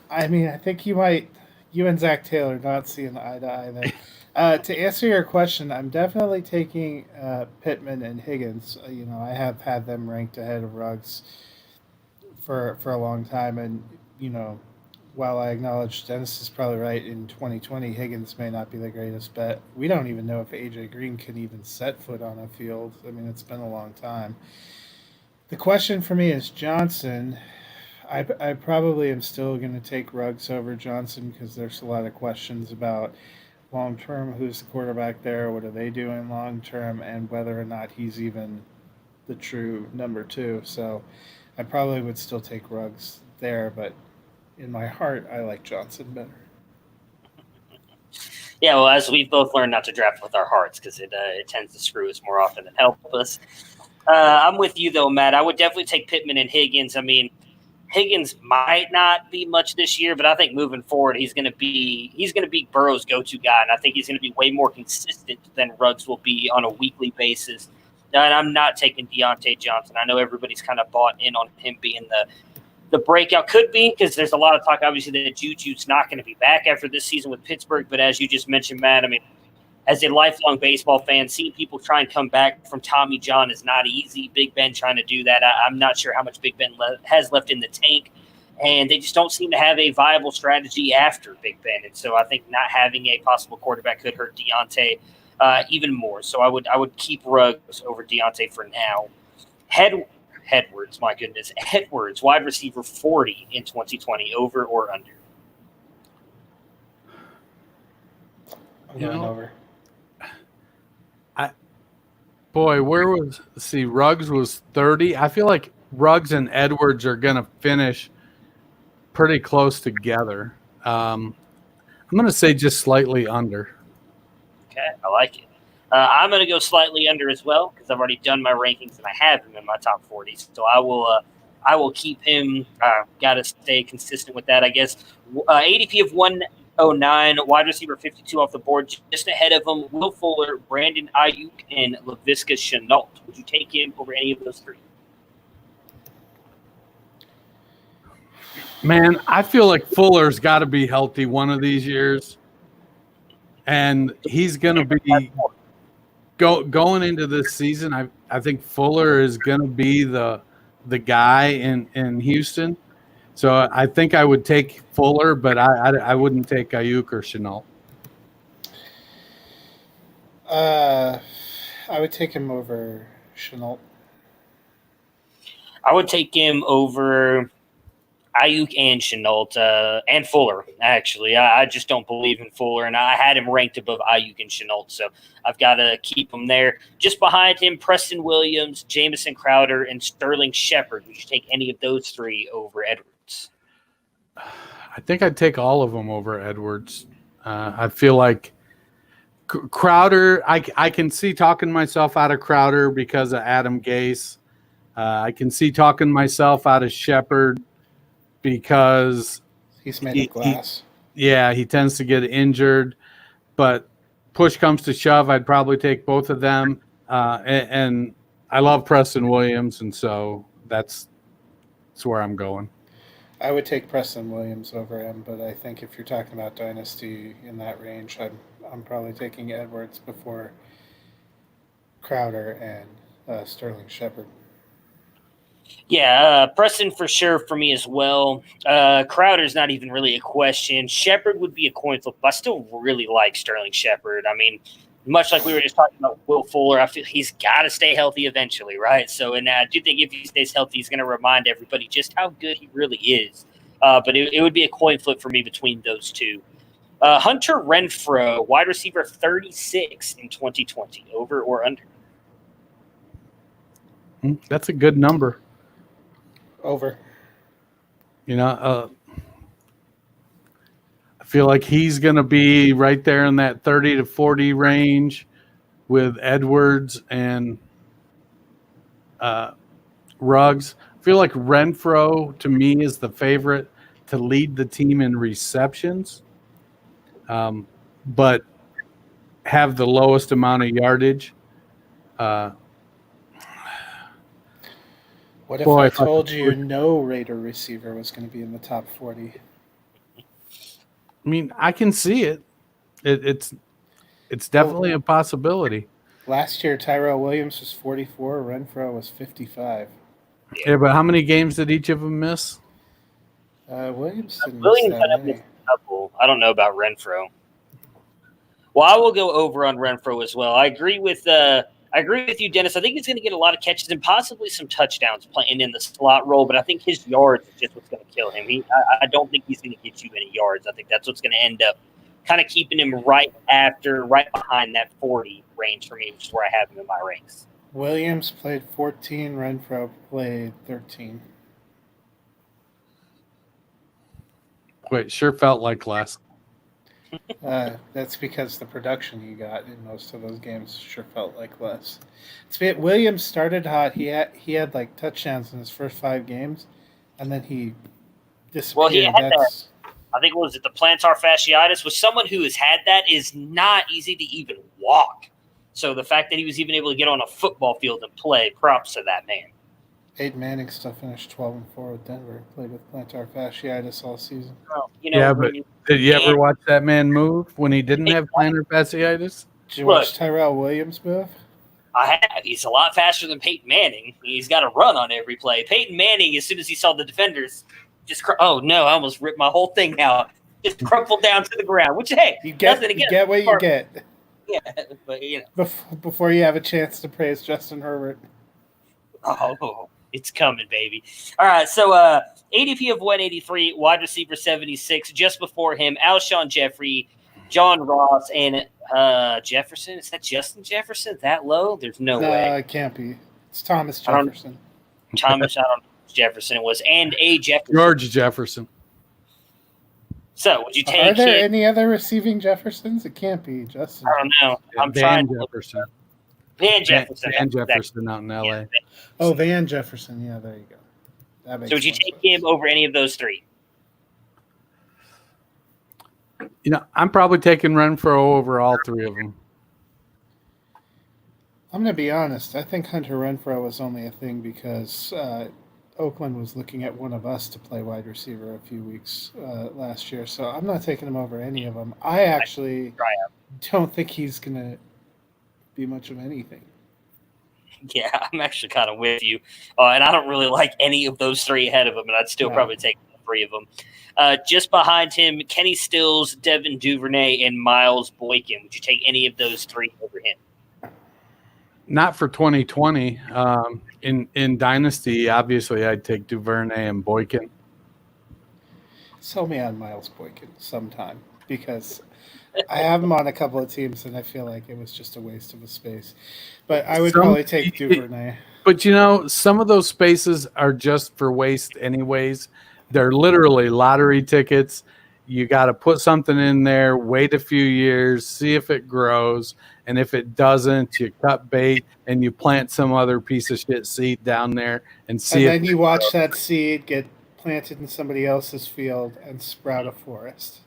I mean, I think you and Zach Taylor not seeing eye to eye there. To answer your question, I'm definitely taking Pittman and Higgins. I have had them ranked ahead of Ruggs for a long time. And, while I acknowledge Dennis is probably right, in 2020, Higgins may not be the greatest bet. We don't even know if A.J. Green can even set foot on a field. I mean, it's been a long time. The question for me is Johnson. I probably am still going to take Ruggs over Johnson because there's a lot of questions about long-term, who's the quarterback there, what are they doing long-term, and whether or not he's even the true number two. So I probably would still take Ruggs there, but in my heart, I like Johnson better. Yeah, well, as we've both learned not to draft with our hearts because it tends to screw us more often than help us. I'm with you, though, Matt. I would definitely take Pittman and Higgins. I mean, Higgins might not be much this year, but I think moving forward, he's going to be Burrow's go-to guy, and I think he's going to be way more consistent than Ruggs will be on a weekly basis. And I'm not taking Deontay Johnson. I know everybody's kind of bought in on him being the breakout. Could be because there's a lot of talk, obviously, that Juju's not going to be back after this season with Pittsburgh. But as you just mentioned, Matt, I mean, as a lifelong baseball fan, seeing people try and come back from Tommy John is not easy. Big Ben trying to do that, I'm not sure how much Big Ben has left in the tank, and they just don't seem to have a viable strategy after Big Ben. And so I think not having a possible quarterback could hurt Deontay even more. So I would keep Ruggs over Deontay for now. Edwards, my goodness. Edwards, wide receiver 40 in 2020, over or under? I'm going over. Ruggs was 30. I feel like Ruggs and Edwards are going to finish pretty close together. I'm going to say just slightly under. Okay, I like it. I'm going to go slightly under as well because I've already done my rankings and I have him in my top 40. So I will keep him. Got to stay consistent with that, I guess. ADP of 109, wide receiver 52 off the board, just ahead of him. Will Fuller, Brandon Ayuk, and Laviska Shenault. Would you take him over any of those three? Man, I feel like Fuller's got to be healthy one of these years, and he's going to be going into this season. I think Fuller is going to be the guy in Houston. So I think I would take Fuller, but I wouldn't take Ayuk or Shenault. I would take him over Shenault. I would take him over Ayuk and Shenault and Fuller, actually. I just don't believe in Fuller, and I had him ranked above Ayuk and Shenault, so I've got to keep him there. Just behind him, Preston Williams, Jamison Crowder, and Sterling Shepard. Would you take any of those three over Edwards? I think I'd take all of them over Edwards. I feel like Crowder, I can see talking myself out of Crowder because of Adam Gase. I can see talking myself out of Shepard because he's made of glass. He tends to get injured. But push comes to shove, I'd probably take both of them. And I love Preston Williams, and so that's where I'm going. I would take Preston Williams over him, but I think if you're talking about dynasty in that range, I'm probably taking Edwards before Crowder and Sterling Shepard. Yeah, Preston for sure for me as well. Crowder's not even really a question. Shepard would be a coin flip. I still really like Sterling Shepard. I mean, much like we were just talking about Will Fuller, I feel he's got to stay healthy eventually, right? So, and I do think if he stays healthy, he's going to remind everybody just how good he really is. But it would be a coin flip for me between those two. Hunter Renfrow, wide receiver 36 in 2020, over or under? That's a good number. Over. I feel like he's going to be right there in that 30 to 40 range with Edwards and Ruggs. I feel like Renfrow, to me, is the favorite to lead the team in receptions, but have the lowest amount of yardage. What if I told you no Raider receiver was going to be in the top 40? I mean, I can see it. It's definitely a possibility. Last year, Tyrell Williams was 44. Renfrow was 55. Yeah, but how many games did each of them miss? Williams didn't Williams miss had that many. a couple. I don't know about Renfrow. Well, I will go over on Renfrow as well. I agree with you, Dennis. I think he's going to get a lot of catches and possibly some touchdowns playing in the slot role, but I think his yards is just what's going to kill him. I don't think he's going to get you any yards. I think that's what's going to end up kind of keeping him right behind that 40 range for me, which is where I have him in my ranks. Williams played 14. Renfrow played 13. Wait, sure felt like less. That's because the production he got in most of those games sure felt like less. Williams started hot. He had like touchdowns in his first 5 games, and then he disappeared. Well, he had that. I think was it the plantar fasciitis? With someone who has had that is not easy to even walk. So the fact that he was even able to get on a football field and play, props to that man. Peyton Manning still finished 12-4 with Denver. Played with plantar fasciitis all season. Well, but did you ever watch that man move when he didn't have plantar fasciitis? Did you watch Tyrell Williams move? I have. He's a lot faster than Peyton Manning. He's got to run on every play. Peyton Manning, as soon as he saw the defenders, oh no, I almost ripped my whole thing out. Just crumpled down to the ground. Which, hey, you get what you get. Yeah, but before you have a chance to praise Justin Herbert. Oh, it's coming, baby. All right, so ADP of 183, wide receiver 76. Just before him, Alshon Jeffrey, John Ross, and Jefferson. Is that Justin Jefferson? That low? There's no way. No, it can't be. It's Thomas Jefferson. I don't know who Jefferson it was. And A. Jefferson. George Jefferson. So, would you take Are there any other receiving Jeffersons? It can't be Justin. I don't know. Yeah, I'm trying to Jefferson. Van Jefferson. Van Jefferson out in L.A. Oh, Van Jefferson. Yeah, there you go. That makes so, would you take him over any of those three? I'm probably taking Renfro over all three of them. I'm going to be honest. I think Hunter Renfro was only a thing because Oakland was looking at one of us to play wide receiver a few weeks last year. So I'm not taking him over any of them. I actually don't think he's going to be much of anything. Yeah, I'm actually kind of with you. And I don't really like any of those three ahead of him, and I'd still probably take three of them. Just behind him, Kenny Stills, Devin Duvernay, and Miles Boykin. Would you take any of those three over him? Not for 2020. In Dynasty, obviously, I'd take Duvernay and Boykin. Sell me on Miles Boykin sometime because I have him on a couple of teams, and I feel like it was just a waste of a space. But I would probably take Duvernay. But, some of those spaces are just for waste anyways. They're literally lottery tickets. You got to put something in there, wait a few years, see if it grows. And if it doesn't, you cut bait and you plant some other piece of shit seed down there and see. And then you watch that seed get planted in somebody else's field and sprout a forest.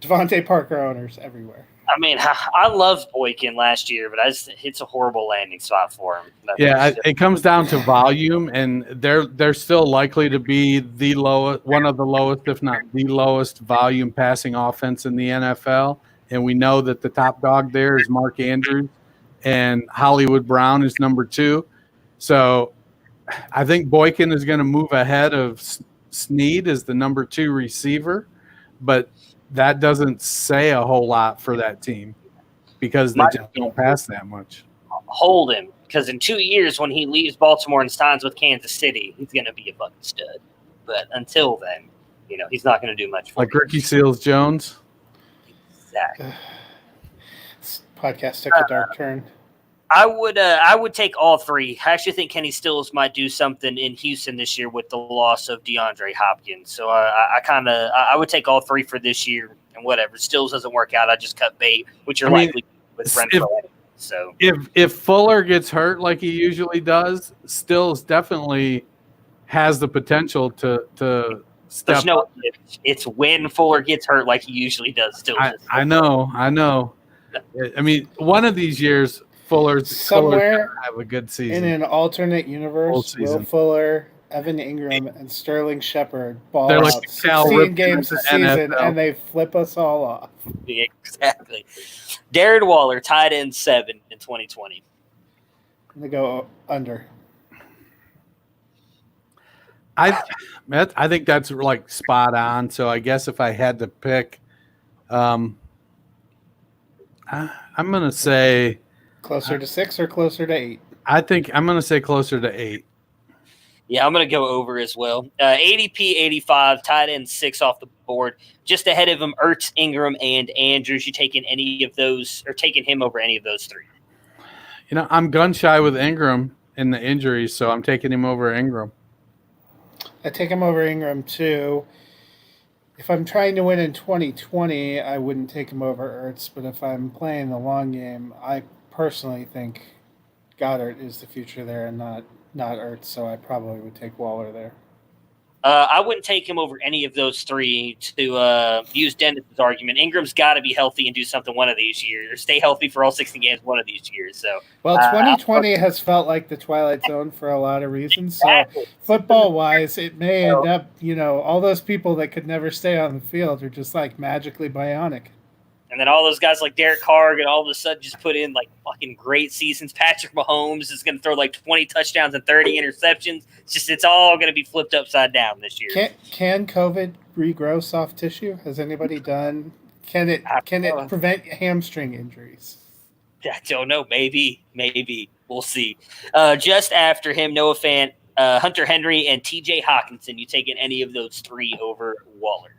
Devontae Parker owners everywhere. I mean, I loved Boykin last year, but it's a horrible landing spot for him. It comes down to volume, and they're still likely to be the lowest, one of the lowest, if not the lowest, volume passing offense in the NFL. And we know that the top dog there is Mark Andrews, and Hollywood Brown is number 2. So I think Boykin is going to move ahead of Snead as the number 2 receiver, but that doesn't say a whole lot for that team because they just don't pass that much. Hold him, because in 2 years when he leaves Baltimore and signs with Kansas City, he's going to be a fucking stud. But until then, he's not going to do much for like Ricky Seals-Jones. Exactly. This podcast took a dark turn. I would take all three. I actually think Kenny Stills might do something in Houston this year with the loss of DeAndre Hopkins. So I would take all three for this year and whatever. Stills doesn't work out, I just cut bait, which you're likely with Renfro. So if Fuller gets hurt like he usually does, Stills definitely has the potential to step up. It's when Fuller gets hurt like he usually does. Still, I know. I mean, one of these years, Fuller's somewhere have a good season. In an alternate universe, Will Fuller, Evan Ingram, and Sterling Shepard ball They're out like 16 games a season, NFL. And they flip us all off. Exactly. Darren Waller, tight end 7 in 2020. I'm going to go under. I think that's like spot on. So I guess if I had to pick, I'm going to say closer to 6 or closer to 8. I think I'm going to say closer to 8. Yeah, I'm going to go over as well. ADP 85, tight end 6 off the board. Just ahead of him, Ertz, Ingram, and Andrews. You taking any of those, or taking him over any of those three? I'm gun shy with Ingram in the injuries, so I'm taking him over Ingram. I take him over Ingram too. If I'm trying to win in 2020, I wouldn't take him over Ertz. But if I'm playing the long game, I personally think Goddard is the future there and not Ertz. So I probably would take Waller there. I wouldn't take him over any of those three to use Dennis's argument. Ingram's got to be healthy and do something one of these years, or stay healthy for all 60 games one of these years. So, well, 2020 has felt like the Twilight Zone for a lot of reasons. Exactly. So, football-wise, it may end up, all those people that could never stay on the field are just like magically bionic. And then all those guys like Derek Carr and all of a sudden just put in like fucking great seasons. Patrick Mahomes is going to throw like 20 touchdowns and 30 interceptions. It's all going to be flipped upside down this year. Can COVID regrow soft tissue? Has anybody done? Can it prevent hamstring injuries? I don't know. Maybe. We'll see. Just after him, Noah Fant, Hunter Henry, and T.J. Hawkinson. You taking any of those three over Waller?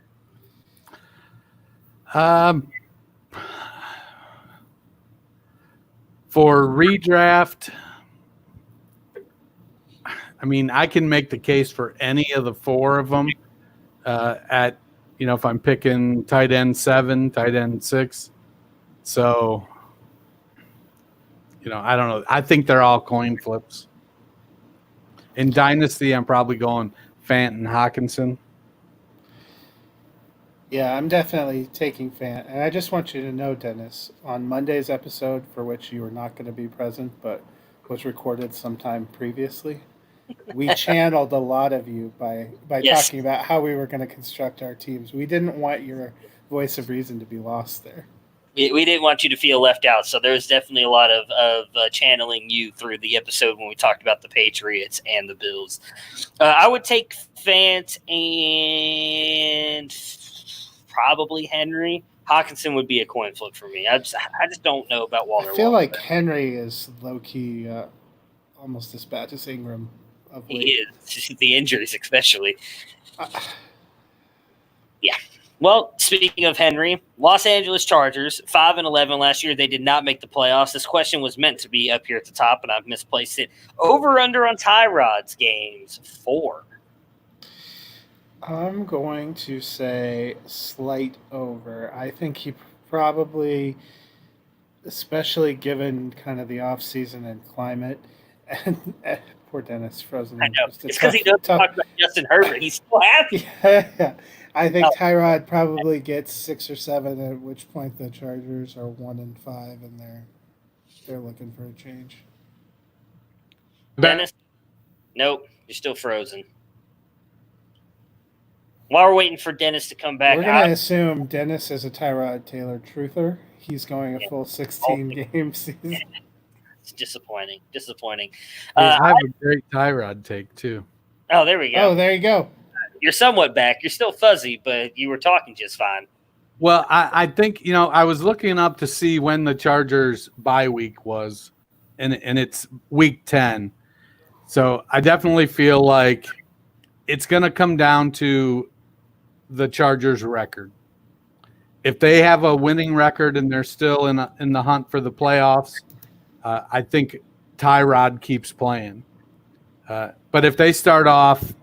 For redraft, I mean, I can make the case for any of the four of them if I'm picking tight end 7, tight end 6. So, I don't know. I think they're all coin flips. In Dynasty, I'm probably going Fant and Hawkinson. Yeah, I'm definitely taking Fant. And I just want you to know, Dennis, on Monday's episode, for which you were not going to be present, but was recorded sometime previously, we channeled a lot of you by talking about how we were going to construct our teams. We didn't want your voice of reason to be lost there. We didn't want you to feel left out, so there's definitely a lot of channeling you through the episode when we talked about the Patriots and the Bills. I would take Fant and probably Henry. Hawkinson would be a coin flip for me. I just don't know about Waller. I feel like Henry is low-key almost as bad as Ingram. He is. The injuries especially. Yeah. Well, speaking of Henry, Los Angeles Chargers, 5-11 last year. They did not make the playoffs. This question was meant to be up here at the top, and I've misplaced it. Over/under on Tyrod's games, 4. I'm going to say slight over. I think he probably, especially given kind of the off-season and climate, and poor Dennis frozen. I know. It's because he doesn't talk about Justin Herbert. He's so happy. Yeah. I think Tyrod probably gets 6 or 7, at which point the Chargers are 1-5, and they're looking for a change. Dennis? Nope. You're still frozen. While we're waiting for Dennis to come back, we're going to assume Dennis is a Tyrod Taylor truther. He's going a full 16-game season. It's disappointing. I have a great Tyrod take, too. Oh, there we go. Oh, there you go. You're somewhat back. You're still fuzzy, but you were talking just fine. Well, I think, I was looking up to see when the Chargers bye week was, and it's week 10. So I definitely feel like it's going to come down to the Chargers' record. If they have a winning record and they're still in the hunt for the playoffs, I think Tyrod keeps playing. But if they start off,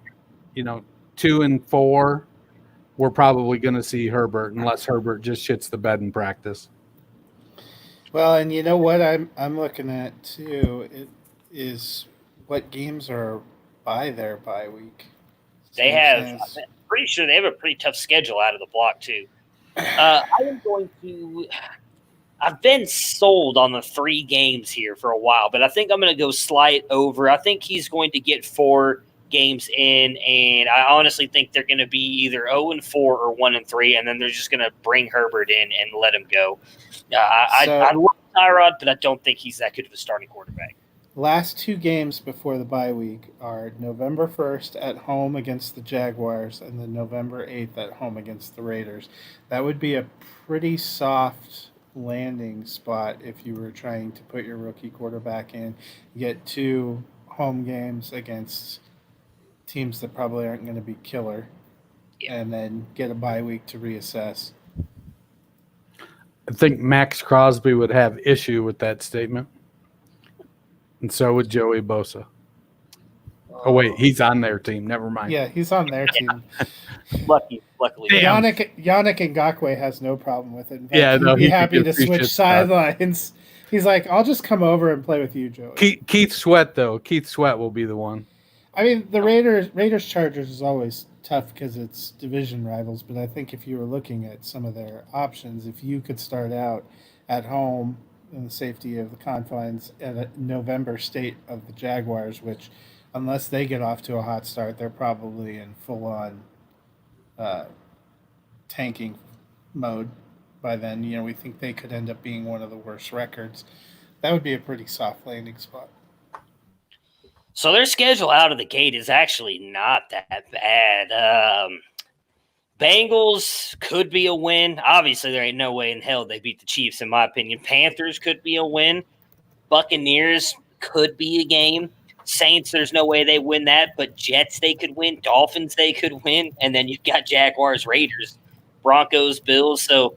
2-4, we're probably going to see Herbert, unless Herbert just shits the bed in practice. Well, and you know what I'm looking at too is what games are by their bye week. They have. I'm pretty sure they have a pretty tough schedule out of the block too. I am going to. I've been sold on the 3 games here for a while, but I think I'm going to go slight over. I think he's going to get 4 games in, and I honestly think they're going to be either 0-4 or 1-3, and then they're just going to bring Herbert in and let him go. I love Tyrod, but I don't think he's that good of a starting quarterback. Last 2 games before the bye week are November 1st at home against the Jaguars and then November 8th at home against the Raiders. That would be a pretty soft landing spot if you were trying to put your rookie quarterback in. You get 2 home games against teams that probably aren't going to be killer, and then get a bye week to reassess. I think Max Crosby would have issue with that statement. And so would Joey Bosa. Oh, wait, he's on their team. Never mind. Yeah, he's on their team. Luckily. Yannick Ngakoue has no problem with it. He'd be happy to switch sidelines. He's like, I'll just come over and play with you, Joey. Keith Sweat, though. Keith Sweat will be the one. I mean, the Raiders Chargers is always tough because it's division rivals, but I think if you were looking at some of their options, if you could start out at home in the safety of the confines at a November state of the Jaguars, which unless they get off to a hot start, they're probably in full-on tanking mode. by then. We think they could end up being one of the worst records. That would be a pretty soft landing spot. So their schedule out of the gate is actually not that bad. Bengals could be a win. Obviously, there ain't no way in hell they beat the Chiefs, in my opinion. Panthers could be a win. Buccaneers could be a game. Saints, there's no way they win that, but Jets, they could win. Dolphins, they could win. And then you've got Jaguars, Raiders, Broncos, Bills. So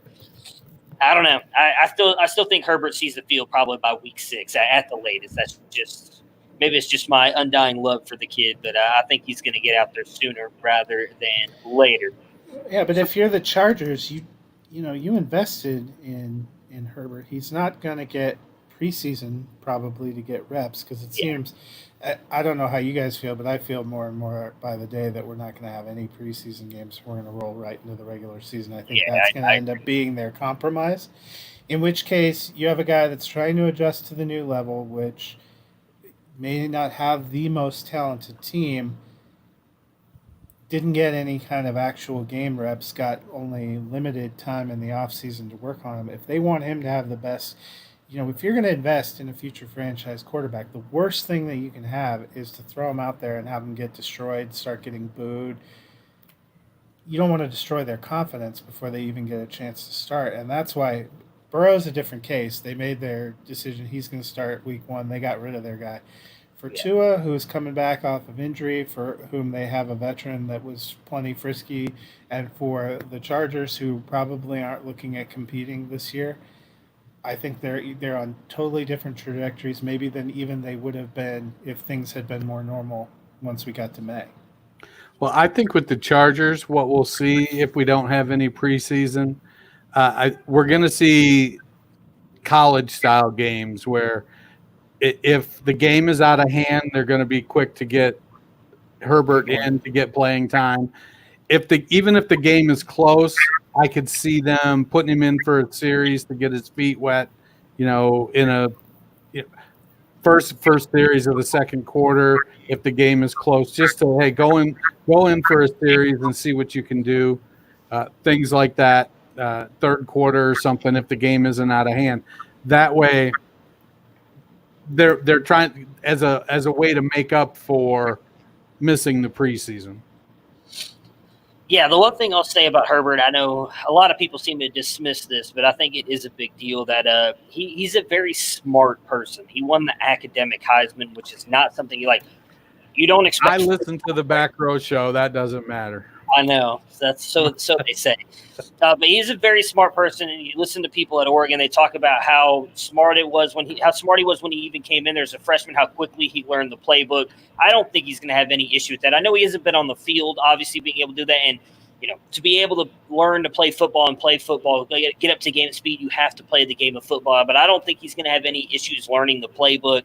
I don't know. I still think Herbert sees the field probably by week 6 at the latest. That's just maybe it's just my undying love for the kid, but I think he's going to get out there sooner rather than later. Yeah, but if you're the Chargers, you invested in Herbert. He's not going to get preseason probably to get reps because it seems. I don't know how you guys feel, but I feel more and more by the day that we're not going to have any preseason games. We're going to roll right into the regular season. I think that's going to end up being their compromise. In which case, you have a guy that's trying to adjust to the new level, which may not have the most talented team, didn't get any kind of actual game reps, got only limited time in the offseason to work on him. If they want him to have the best, if you're going to invest in a future franchise quarterback, the worst thing that you can have is to throw him out there and have him get destroyed, start getting booed. You don't want to destroy their confidence before they even get a chance to start. And that's why Burrow's a different case. They made their decision. He's going to start week 1. They got rid of their guy. For Tua, who's coming back off of injury, for whom they have a veteran that was plenty frisky, and for the Chargers, who probably aren't looking at competing this year, I think they're on totally different trajectories, maybe than even they would have been if things had been more normal once we got to May. Well, I think with the Chargers, what we'll see if we don't have any preseason, we're going to see college-style games where if the game is out of hand, they're going to be quick to get Herbert in to get playing time. Even if the game is close, I could see them putting him in for a series to get his feet wet, in a first series of the second quarter. If the game is close, just to go in for a series and see what you can do, things like that. Third quarter or something if the game isn't out of hand. That way, they're trying as a way to make up for missing the preseason. Yeah, the one thing I'll say about Herbert, I know a lot of people seem to dismiss this, but I think it is a big deal that he's a very smart person. He won the academic Heisman, which is not something you don't expect. I listen to the Back Row Show. That doesn't matter. I know. That's so they say. But he's a very smart person, and you listen to people at Oregon, they talk about how smart he was when he even came in there as a freshman, how quickly he learned the playbook. I don't think he's going to have any issue with that. I know he hasn't been on the field, obviously being able to do that, and to be able to learn to play football, get up to game speed, you have to play the game of football. But I don't think he's going to have any issues learning the playbook.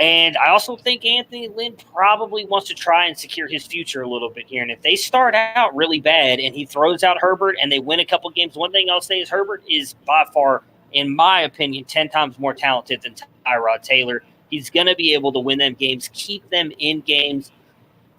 And I also think Anthony Lynn probably wants to try and secure his future a little bit here. And if they start out really bad and he throws out Herbert and they win a couple games, one thing I'll say is Herbert is by far, in my opinion, 10 times more talented than Tyrod Taylor. He's going to be able to win them games, keep them in games.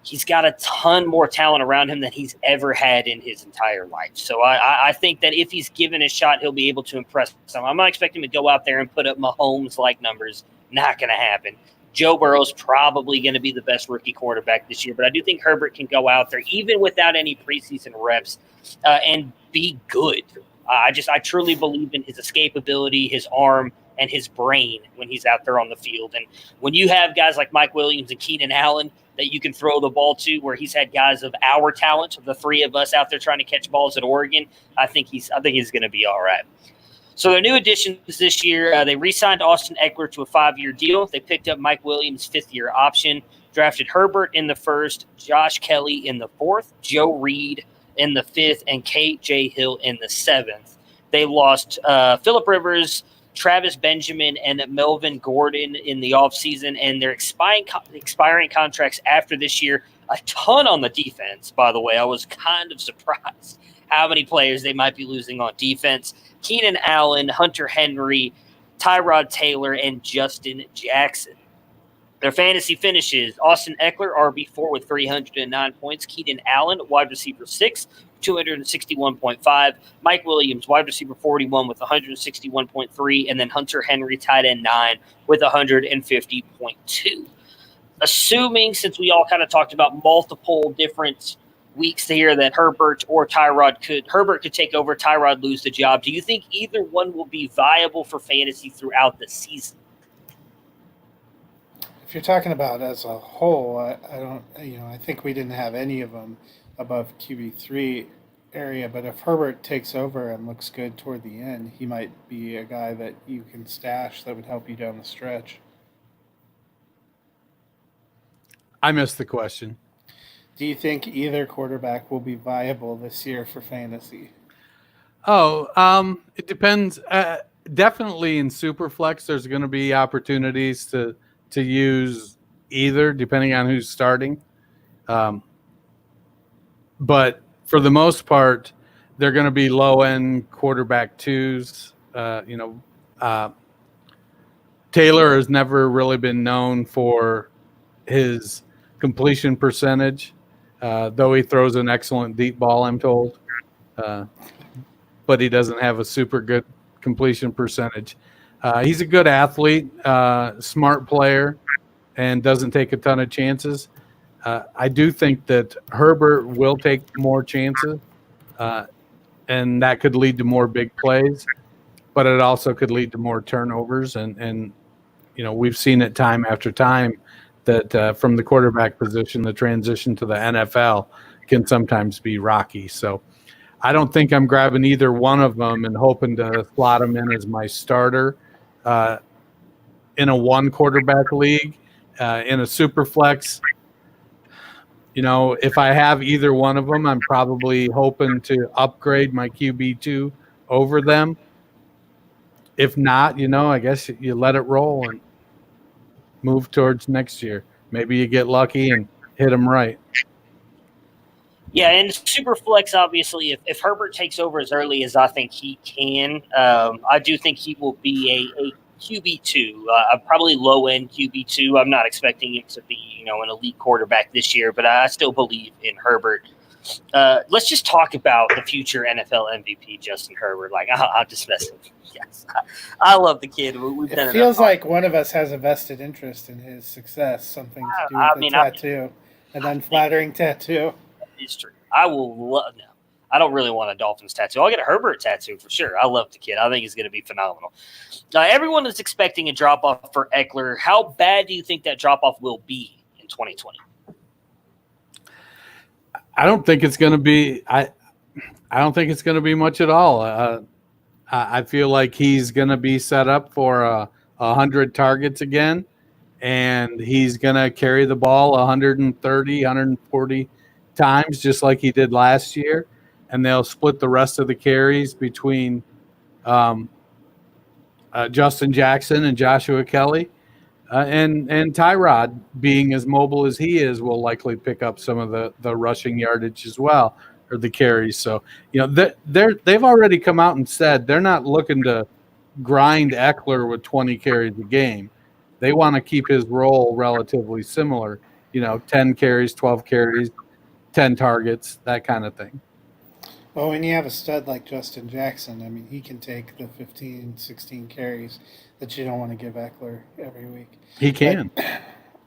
He's got a ton more talent around him than he's ever had in his entire life. So I think that if he's given a shot, he'll be able to impress some. I'm not expecting him to go out there and put up Mahomes-like numbers. Not going to happen. Joe Burrow's probably going to be the best rookie quarterback this year, but I do think Herbert can go out there, even without any preseason reps, and be good. I truly believe in his escapability, his arm, and his brain when he's out there on the field. And when you have guys like Mike Williams and Keenan Allen that you can throw the ball to, where he's had guys of our talent, the three of us out there trying to catch balls at Oregon, I think he's going to be all right. So their new additions this year, they re-signed Austin Eckler to a 5-year deal. They picked up Mike Williams' 5th-year option, drafted Herbert in the 1st, Josh Kelly in the 4th, Joe Reed in the 5th, and KJ Hill in the 7th. They lost Phillip Rivers, Travis Benjamin, and Melvin Gordon in the offseason, and their expiring contracts after this year, a ton on the defense, by the way. I was kind of surprised how many players they might be losing on defense. Keenan Allen, Hunter Henry, Tyrod Taylor, and Justin Jackson. Their fantasy finishes: Austin Eckler, RB4 with 309 points. Keenan Allen, wide receiver 6, 261.5. Mike Williams, wide receiver 41 with 161.3. And then Hunter Henry, tight end 9 with 150.2. Assuming, since we all kind of talked about multiple different weeks here, that Herbert could take over, Tyrod lose the job, do you think either one will be viable for fantasy throughout the season? If you're talking about as a whole, I don't, I think we didn't have any of them above QB3 area, but if Herbert takes over and looks good toward the end, he might be a guy that you can stash that would help you down the stretch. I missed the question. Do you think either quarterback will be viable this year for fantasy? It depends. Definitely in Superflex, there's going to be opportunities to use either, depending on who's starting. But for the most part, they're going to be low-end quarterback twos. Taylor has never really been known for his completion percentage, though he throws an excellent deep ball, I'm told. But he doesn't have a super good completion percentage. He's a good athlete, smart player, and doesn't take a ton of chances. I do think that Herbert will take more chances, and that could lead to more big plays, but it also could lead to more turnovers. And we've seen it time after time that from the quarterback position, the transition to the NFL can sometimes be rocky. So I don't think I'm grabbing either one of them and hoping to slot them in as my starter in a one quarterback league. In a super flex, if I have either one of them, I'm probably hoping to upgrade my QB2 over them. If not, I guess you let it roll and move towards next year. Maybe you get lucky and hit them right. Yeah, and super flex, obviously, if Herbert takes over as early as I think he can, I do think he will be a QB2, probably low-end QB2. I'm not expecting him to be, an elite quarterback this year, but I still believe in Herbert. Let's just talk about the future NFL MVP, Justin Herbert. I'll just mess with him. Yes, I love the kid. It feels like one of us has a vested interest in his success, something to do with a tattoo, an unflattering tattoo. It's true. I will love. No, I don't really want a Dolphins tattoo. I'll get a Herbert tattoo for sure. I love the kid. I think he's going to be phenomenal. Everyone is expecting a drop off for Eckler. How bad do you think that drop off will be in 2020? I don't think it's going to be. I don't think it's going to be much at all. I feel like he's going to be set up for 100 targets again, and he's going to carry the ball 130, 140 times, just like he did last year. And they'll split the rest of the carries between Justin Jackson and Joshua Kelly. And Tyrod, being as mobile as he is, will likely pick up some of the rushing yardage as well, or the carries. So, they've already come out and said they're not looking to grind Eckler with 20 carries a game. They want to keep his role relatively similar, 10 carries, 12 carries, 10 targets, that kind of thing. Well, when you have a stud like Justin Jackson, he can take the 15, 16 carries that you don't want to give Eckler every week. He can. But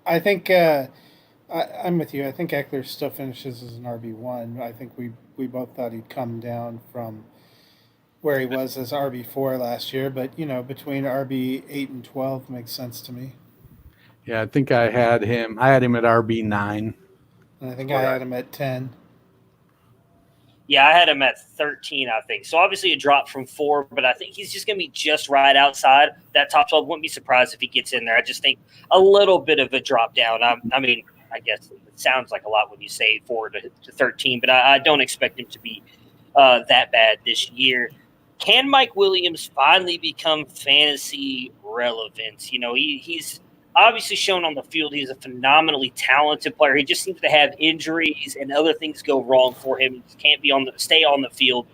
I think I'm with you. I think Eckler still finishes as an RB1. I think we both thought he'd come down from where he was as RB4 last year. But, between RB8 and 12 makes sense to me. Yeah, I think I had him at RB9. And I think I had him at 10. Yeah, I had him at 13, I think. So obviously a drop from 4, but I think he's just going to be just right outside that top 12. Wouldn't be surprised if he gets in there. I just think a little bit of a drop down. I guess it sounds like a lot when you say 4 to 13, but I don't expect him to be that bad this year. Can Mike Williams finally become fantasy relevant? He's obviously shown on the field he's a phenomenally talented player. He just seems to have injuries and other things go wrong for him. He can't stay on the field.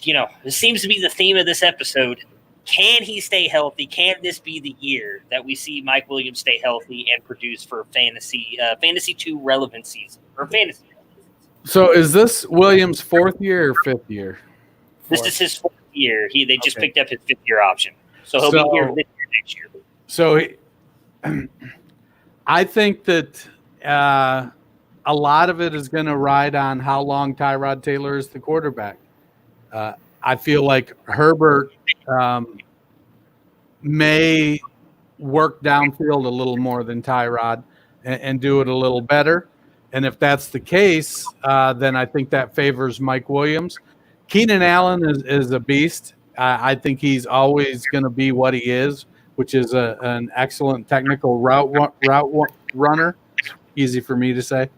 It seems to be the theme of this episode. Can he stay healthy? Can this be the year that we see Mike Williams stay healthy and produce for fantasy 2 relevant season or fantasy relevant season? So is this Williams' fourth year or fifth year? This is his 4th year. They just Okay. picked up his 5th year option, so he'll be here this year, next year. So I think that a lot of it is going to ride on how long Tyrod Taylor is the quarterback. I feel like Herbert may work downfield a little more than Tyrod and do it a little better. And if that's the case, then I think that favors Mike Williams. Keenan Allen is a beast. I think he's always going to be what he is, which is an excellent technical route runner. Easy for me to say.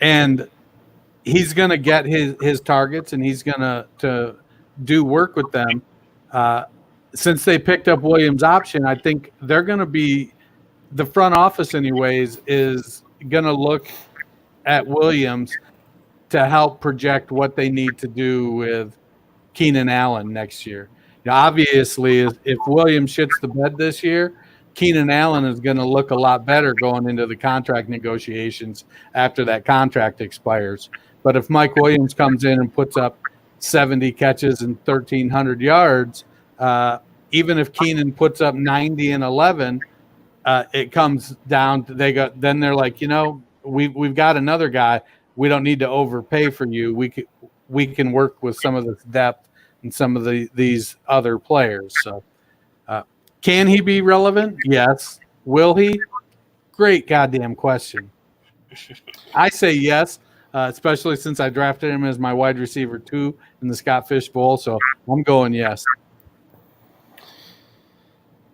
And he's going to get his targets, and he's going to do work with them. Since they picked up Williams' option, I think they're going to be the front office, anyways, is going to look at Williams to help project what they need to do with Keenan Allen next year. Now, obviously, if Williams shits the bed this year, Keenan Allen is going to look a lot better going into the contract negotiations after that contract expires. But if Mike Williams comes in and puts up 70 catches and 1,300 yards, even if Keenan puts up 90 and 11, it comes down to then they're like, we've got another guy. We don't need to overpay for you. We can work with some of this depth and some of these other players. So can he be relevant? Yes. Will he? Great goddamn question. I say yes, especially since I drafted him as my wide receiver 2 in the Scott Fish Bowl. So I'm going yes.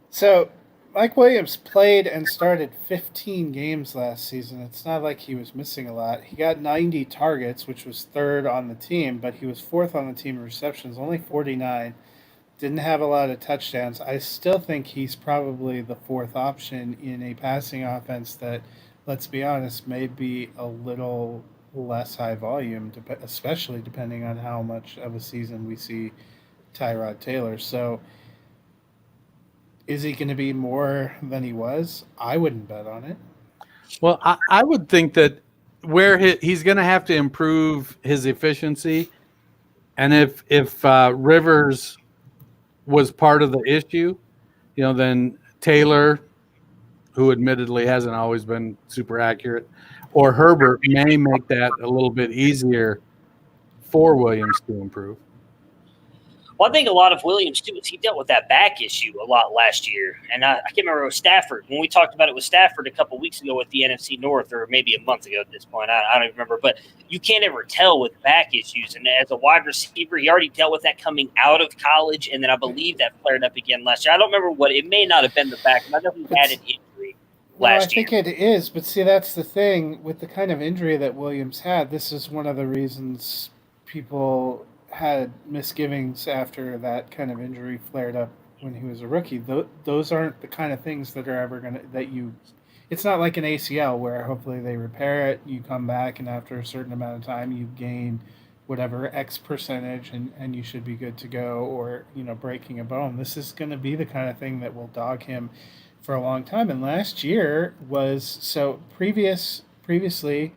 So Mike Williams played and started 15 games last season. It's not like he was missing a lot. He got 90 targets, which was 3rd on the team, but he was 4th on the team in receptions, only 49. Didn't have a lot of touchdowns. I still think he's probably the 4th option in a passing offense that, let's be honest, may be a little less high volume, especially depending on how much of a season we see Tyrod Taylor. So is he going to be more than he was? I wouldn't bet on it. Well, I would think that where he's going to have to improve his efficiency, and if Rivers was part of the issue, then Taylor, who admittedly hasn't always been super accurate, or Herbert may make that a little bit easier for Williams to improve. Well, I think a lot of Williams, too, is he dealt with that back issue a lot last year. And I can't remember with Stafford. When we talked about it with Stafford a couple weeks ago with the NFC North, or maybe a month ago at this point, I don't even remember. But you can't ever tell with back issues. And as a wide receiver, he already dealt with that coming out of college. And then I believe that flared up again last year. I don't remember what. It may not have been the back. I know he had an injury last year. I think it is. But see, that's the thing. With the kind of injury that Williams had, this is one of the reasons people had misgivings after that kind of injury flared up when he was a rookie. Those aren't the kind of things that are ever going to it's not like an ACL where hopefully they repair it, you come back, and after a certain amount of time you gain whatever X percentage and you should be good to go, or breaking a bone. This is going to be the kind of thing that will dog him for a long time. And last year was so previously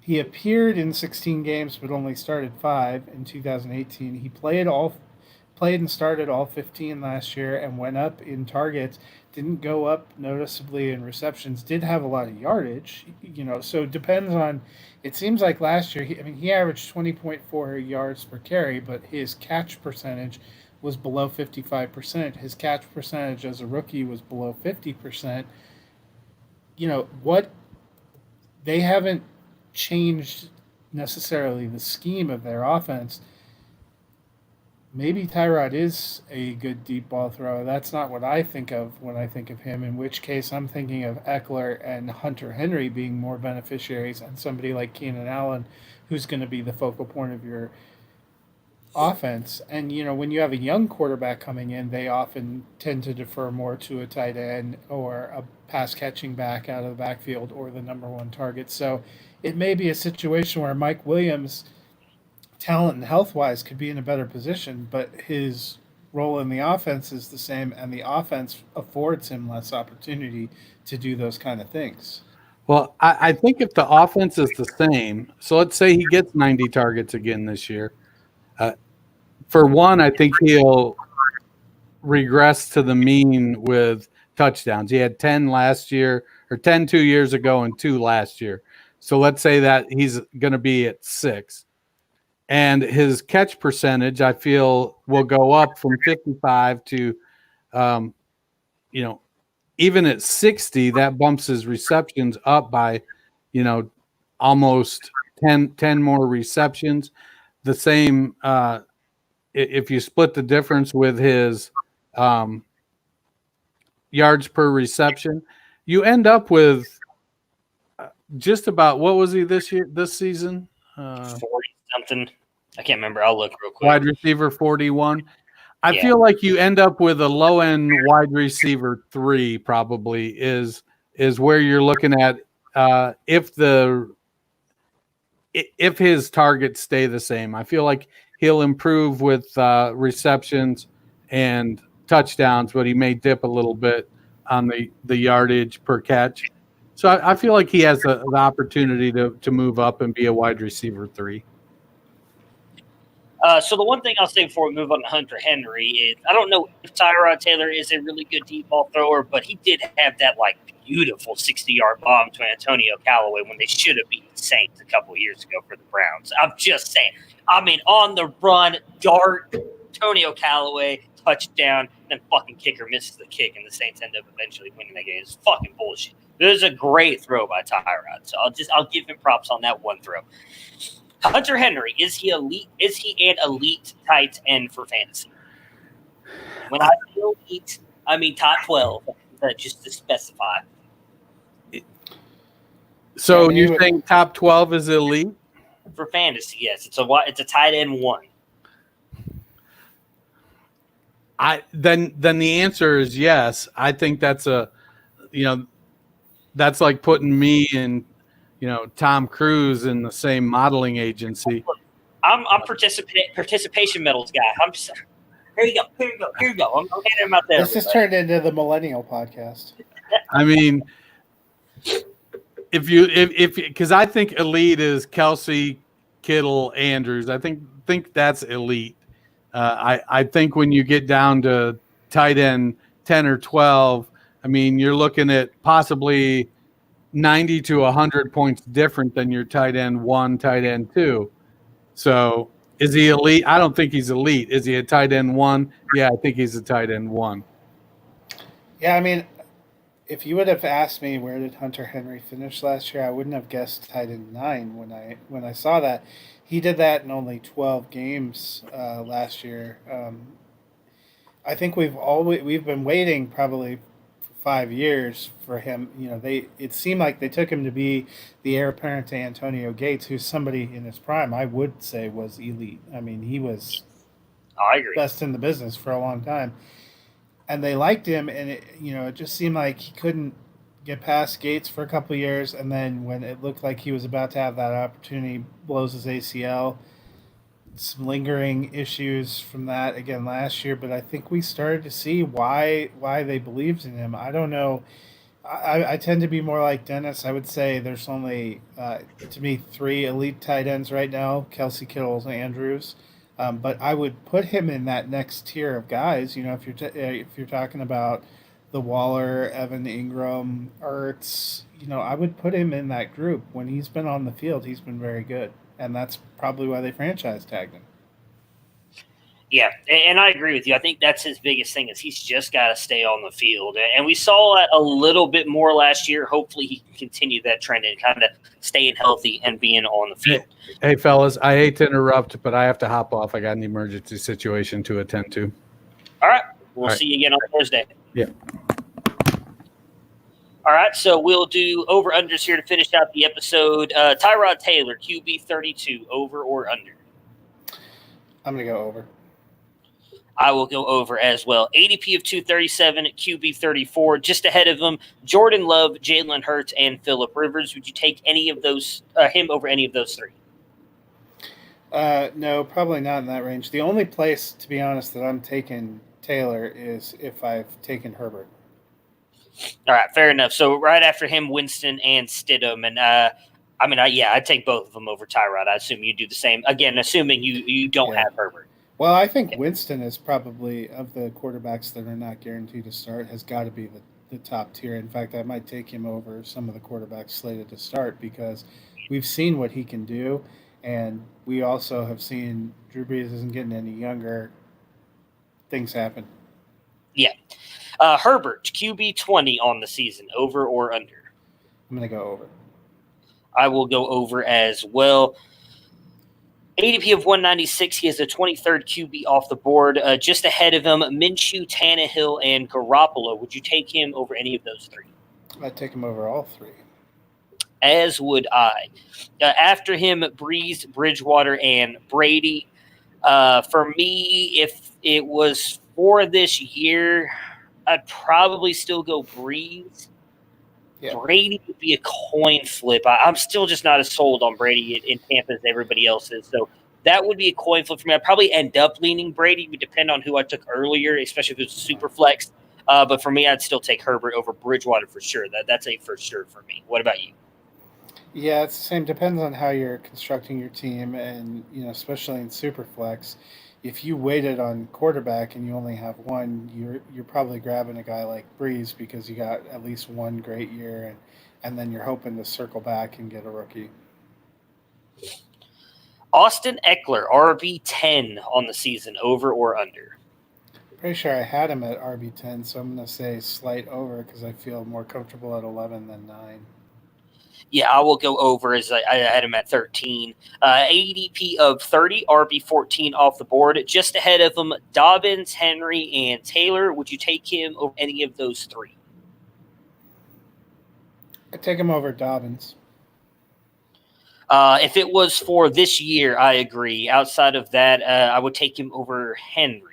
he appeared in 16 games, but only started 5 in 2018. He played and started all 15 last year and went up in targets. Didn't go up noticeably in receptions. Did have a lot of yardage, So it depends on. It seems like last year, he averaged 20.4 yards per carry, but his catch percentage was below 55%. His catch percentage as a rookie was below 50%. What they haven't changed necessarily the scheme of their offense. Maybe Tyrod is a good deep ball thrower. That's not what I think of when I think of him, in which case I'm thinking of Eckler and Hunter Henry being more beneficiaries, and somebody like Keenan Allen who's going to be the focal point of your offense. And when you have a young quarterback coming in, they often tend to defer more to a tight end or a pass catching back out of the backfield or the number 1 target. So it may be a situation where Mike Williams, talent and health wise, could be in a better position, but his role in the offense is the same, and the offense affords him less opportunity to do those kind of things. Well, I think if the offense is the same, so let's say he gets 90 targets again this year. For one, I think he'll regress to the mean with touchdowns. He had 10 last year, or 10 2 years ago and 2 last year. So let's say that he's going to be at 6. And his catch percentage, I feel, will go up from 55 to, even at 60, that bumps his receptions up by, almost 10 more receptions. The same, if you split the difference with his yards per reception, you end up with just about, what was he this season? 40 something. I can't remember. I'll look real quick. Wide receiver 41. I feel like you end up with a low end wide receiver 3 probably is where you're looking at if his targets stay the same. I feel like he'll improve with receptions and touchdowns, but he may dip a little bit on the yardage per catch. So I feel like he has the opportunity to move up and be a wide receiver 3. So the one thing I'll say before we move on to Hunter Henry is I don't know if Tyrod Taylor is a really good deep ball thrower, but he did have that beautiful 60-yard bomb to Antonio Callaway when they should have beaten the Saints a couple of years ago for the Browns. I'm just saying. I mean, on the run, dart, Antonio Callaway, touchdown, then fucking kicker misses the kick, and the Saints end up eventually winning that game. It's fucking bullshit. This is a great throw by Tyrod, so I'll give him props on that one throw. Hunter Henry, is he elite? Is he an elite tight end for fantasy? When I say elite, I mean top 12, just to specify. So you're saying top 12 is elite? For fantasy, yes. It's a tight end 1. Then the answer is yes. I think that's that's like putting me and Tom Cruise in the same modeling agency. I'm participation medals guy. I'm just, here you go. I'm handing him out there. This has turned into the millennial podcast. I mean, because I think elite is Kelsey, Kittle, Andrews. I think that's elite. I think when you get down to tight end 10 or 12, I mean, you're looking at possibly 90 to 100 points different than your tight end 1, tight end 2. So is he elite? I don't think he's elite. Is he a tight end 1? Yeah, I think he's a tight end 1. Yeah, I mean, if you would have asked me where did Hunter Henry finish last year, I wouldn't have guessed tight end 9 when I saw that. He did that in only 12 games last year. I think we've been waiting probably for 5 years for him. It seemed like they took him to be the heir apparent to Antonio Gates, who's somebody in his prime I would say was elite. I mean, he was best in the business for a long time. And they liked him, and it just seemed like he couldn't get past Gates for a couple of years, and then when it looked like he was about to have that opportunity, blows his ACL. Some lingering issues from that again last year, but I think we started to see why they believed in him. I don't know. I tend to be more like Dennis. I would say there's only, to me, 3 elite tight ends right now: Kelsey, Kittle, Andrews. But I would put him in that next tier of guys. If you're talking about the Waller, Evan Ingram, Ertz, I would put him in that group. When he's been on the field, he's been very good, and that's probably why they franchise tagged him. Yeah, and I agree with you. I think that's his biggest thing is he's just got to stay on the field. And we saw that a little bit more last year. Hopefully he can continue that trend and kind of staying healthy and being on the field. Hey, fellas, I hate to interrupt, but I have to hop off. I got an emergency situation to attend to. All right. We'll see you again on Thursday. Yeah. All right, so we'll do over-unders here to finish out the episode. Tyrod Taylor, QB 32, over or under? I'm going to go over. I will go over as well. ADP of 237, QB 34, just ahead of him. Jordan Love, Jalen Hurts, and Phillip Rivers. Would you take any of those, him over any of those 3? No, probably not in that range. The only place, to be honest, that I'm taking Taylor is if I've taken Herbert. All right, fair enough. So right after him, Winston and Stidham, and I'd take both of them over Tyrod. I assume you do the same. Again, assuming you don't Yeah. have Herbert. Well, I think Winston is probably, of the quarterbacks that are not guaranteed to start, has got to be the top tier. In fact, I might take him over some of the quarterbacks slated to start because we've seen what he can do, and we also have seen Drew Brees isn't getting any younger. Things happen. Yeah. Herbert, QB 20 on the season, over or under? I'm going to go over. I will go over as well. ADP of 196. He has a 23rd QB off the board. Just ahead of him, Minshew, Tannehill, and Garoppolo. Would you take him over any of those three? I'd take him over all three. As would I. After him, Breeze, Bridgewater, and Brady. For me, if it was for this year, I'd probably still go Breeze. Yeah. Brady would be a coin flip. I'm still just not as sold on Brady in Tampa as everybody else is. So that would be a coin flip for me. I'd probably end up leaning Brady. It would depend on who I took earlier, especially if it was super flex. But for me, I'd still take Herbert over Bridgewater for sure. That's a for sure for me. What about you? Yeah, it's the same. Depends on how you're constructing your team, and especially in super flex. If you waited on quarterback and you only have one, you're probably grabbing a guy like Breeze because you got at least one great year, and then you're hoping to circle back and get a rookie. Austin Eckler, RB10 on the season, over or under? Pretty sure I had him at RB10, so I'm going to say slight over because I feel more comfortable at 11 than 9. Yeah, I will go over as I had him at 13. ADP of 30, RB14 off the board. Just ahead of him, Dobbins, Henry, and Taylor. Would you take him over any of those three? I'd take him over Dobbins. If it was for this year, I agree. Outside of that, I would take him over Henry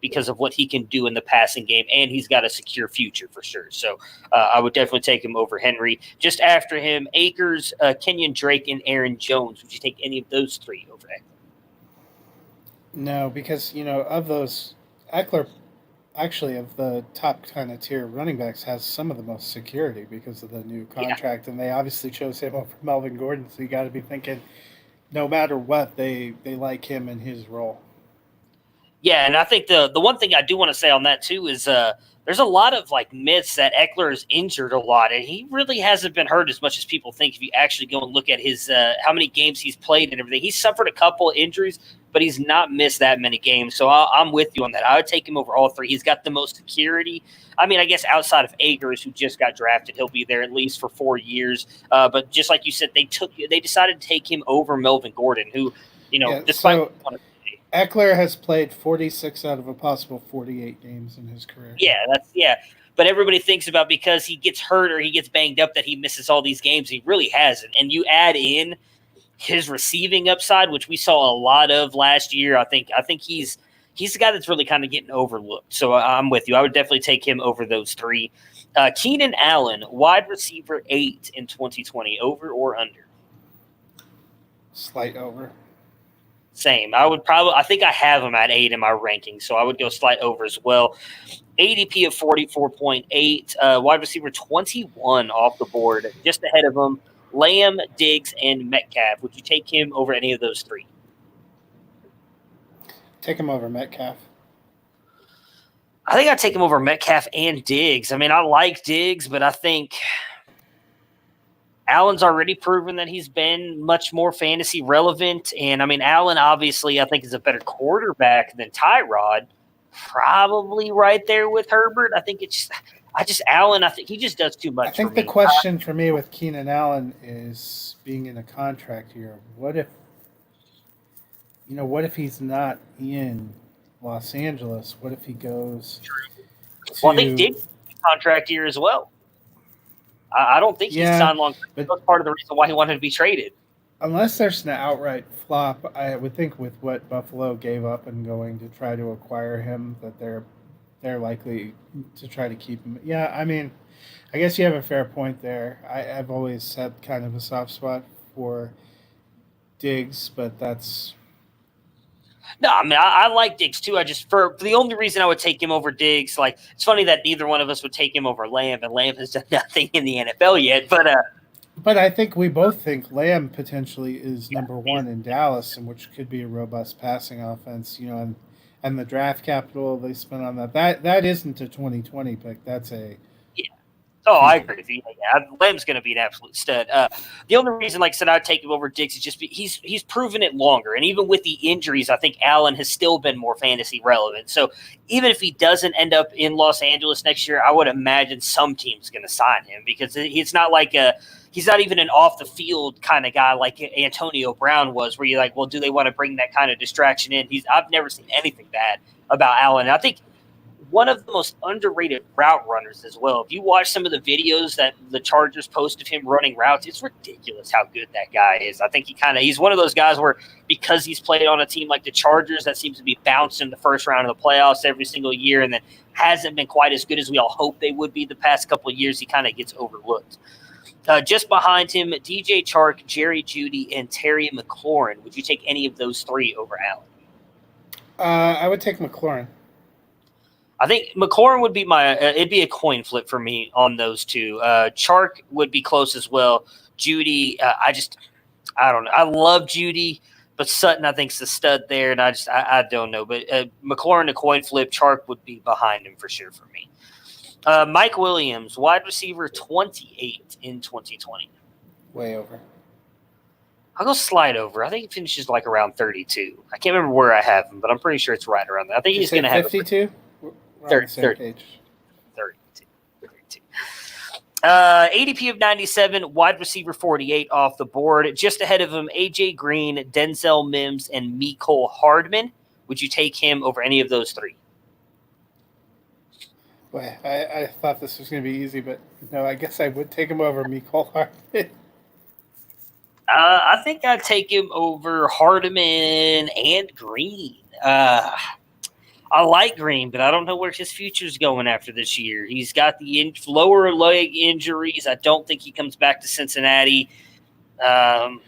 because of what he can do in the passing game, and he's got a secure future for sure. So I would definitely take him over Henry. Just after him, Akers, Kenyon Drake, and Aaron Jones. Would you take any of those three over Eckler? No, because, of those, Eckler, actually, of the top kind of tier running backs, has some of the most security because of the new contract, and they obviously chose him over Melvin Gordon, so you got to be thinking no matter what, they like him in his role. Yeah, and I think the one thing I do want to say on that too is there's a lot of myths that Eckler is injured a lot, and he really hasn't been hurt as much as people think. If you actually go and look at his how many games he's played and everything, he's suffered a couple of injuries, but he's not missed that many games. So I'm with you on that. I would take him over all three. He's got the most security. I mean, I guess outside of Akers, who just got drafted, he'll be there at least for 4 years. But just like you said, they decided to take him over Melvin Gordon, who despite. Eckler has played 46 out of a possible 48 games in his career. Yeah. But everybody thinks about because he gets hurt or he gets banged up that he misses all these games. He really hasn't. And you add in his receiving upside, which we saw a lot of last year. I think he's the guy that's really kind of getting overlooked. So I'm with you. I would definitely take him over those three. Keenan Allen, wide receiver 8 in 2020, over or under? Slight over. Same. I think I have him at 8 in my ranking, so I would go slight over as well. ADP of 44.8, wide receiver 21 off the board, just ahead of him, Lamb, Diggs, and Metcalf. Would you take him over any of those three? Take him over Metcalf. I think I'd take him over Metcalf and Diggs. I mean, I like Diggs, but I think Allen's already proven that he's been much more fantasy relevant. And, I mean, Allen obviously I think is a better quarterback than Tyrod. Probably right there with Herbert. I think Allen, I think he just does too much. I think the question for me with Keenan Allen is being in a contract year. What if he's not in Los Angeles? What if he goes Well, I think Diggs is a contract year as well. I don't think he's signed long. But that's part of the reason why he wanted to be traded. Unless there's an outright flop, I would think with what Buffalo gave up and going to try to acquire him, that they're likely to try to keep him. Yeah, I mean, I guess you have a fair point there. I've always had kind of a soft spot for Diggs, but that's No, I mean I like Diggs too. I just for the only reason I would take him over Diggs, like it's funny that neither one of us would take him over Lamb, and Lamb has done nothing in the NFL yet. But I think we both think Lamb potentially is number one in Dallas, and which could be a robust passing offense. And the draft capital they spent on that isn't a 2020 pick. That's a yeah. Oh, I future. agree with you. Yeah, Lamb's going to be an absolute stud. The only reason, like I said, I'd take him over Diggs is just he's proven it longer, and even with the injuries, I think Allen has still been more fantasy relevant. So even if he doesn't end up in Los Angeles next year, I would imagine some team's going to sign him because it's not like he's not even an off the field kind of guy like Antonio Brown was, where you're like, well, do they want to bring that kind of distraction in? I've never seen anything bad about Allen. And I think one of the most underrated route runners as well. If you watch some of the videos that the Chargers post of him running routes, it's ridiculous how good that guy is. I think he's one of those guys where because he's played on a team like the Chargers that seems to be bounced in the first round of the playoffs every single year and then hasn't been quite as good as we all hope they would be the past couple of years, he kind of gets overlooked. Just behind him, DJ Chark, Jerry Jeudy, and Terry McLaurin. Would you take any of those three over Allen? I would take McLaurin. I think McLaurin would be it'd be a coin flip for me on those two. Chark would be close as well. Jeudy, I don't know. I love Jeudy, but Sutton I think is the stud there, and I don't know. But McLaurin a coin flip. Chark would be behind him for sure for me. Mike Williams, wide receiver 28 in 2020. Way over. I'll go slide over. I think he finishes like around 32. I can't remember where I have him, but I'm pretty sure it's right around there. I think he's going to have 52. 32. ADP of 97, wide receiver 48 off the board. Just ahead of him, AJ Green, Denzel Mims, and Mecole Hardman. Would you take him over any of those three? Boy, I thought this was going to be easy, but no, I guess I would take him over Mecole Hardman. I think I'd take him over Hardman and Green. I like Green, but I don't know where his future's going after this year. He's got the lower leg injuries. I don't think he comes back to Cincinnati. But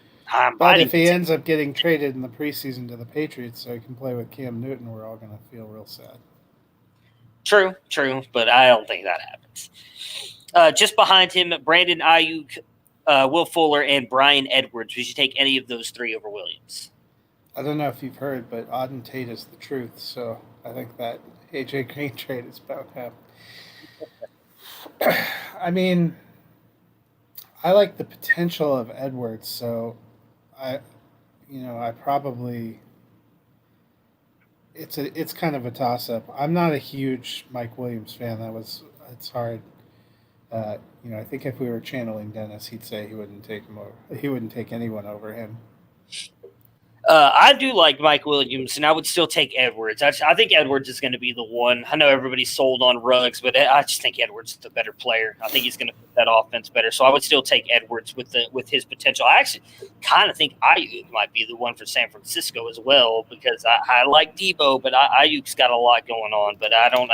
if he ends up getting traded in the preseason to the Patriots so he can play with Cam Newton, we're all going to feel real sad. True, but I don't think that happens. Just behind him, Brandon Ayuk, Will Fuller, and Brian Edwards. Would you take any of those three over Williams? I don't know if you've heard, but Auden Tate is the truth, so I think that AJ Green trade is about to happen. I mean, I like the potential of Edwards, so I probably it's kind of a toss up. I'm not a huge Mike Williams fan. It's hard. I think if we were channeling Dennis, he'd say he wouldn't take him over. He wouldn't take anyone over him. I do like Mike Williams, and I would still take Edwards. I think Edwards is going to be the one. I know everybody's sold on Ruggs, but I just think Edwards is the better player. I think he's going to put that offense better. So I would still take Edwards with his potential. I actually kind of think Ayuk might be the one for San Francisco as well because I like Debo, but Ayuk's got a lot going on. But I don't.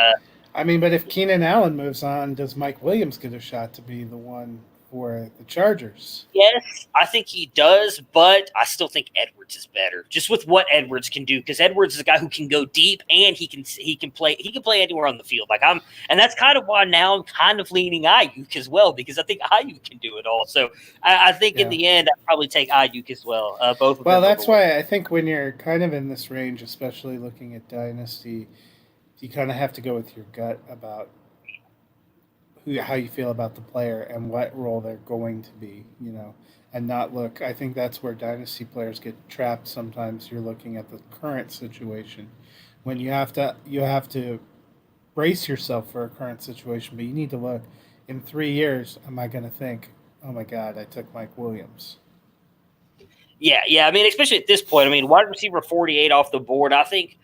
But if Keenan Allen moves on, does Mike Williams get a shot to be the one for the Chargers? Yes, I think he does, but I still think Edwards is better. Just with what Edwards can do, because Edwards is a guy who can go deep and he can play anywhere on the field. And that's kind of why now I'm kind of leaning Ayuk as well, because I think Ayuk can do it all. So I think in the end I'd probably take Ayuk as well. Both of them. Well, that's why I think when you're kind of in this range, especially looking at Dynasty, you kind of have to go with your gut about how you feel about the player and what role they're going to be, and not look. I think that's where dynasty players get trapped. Sometimes you're looking at the current situation when you have to brace yourself for a current situation, but you need to look in 3 years. Am I going to think, oh my God, I took Mike Williams? Yeah. I mean, especially at this point, wide receiver 48 off the board, I think,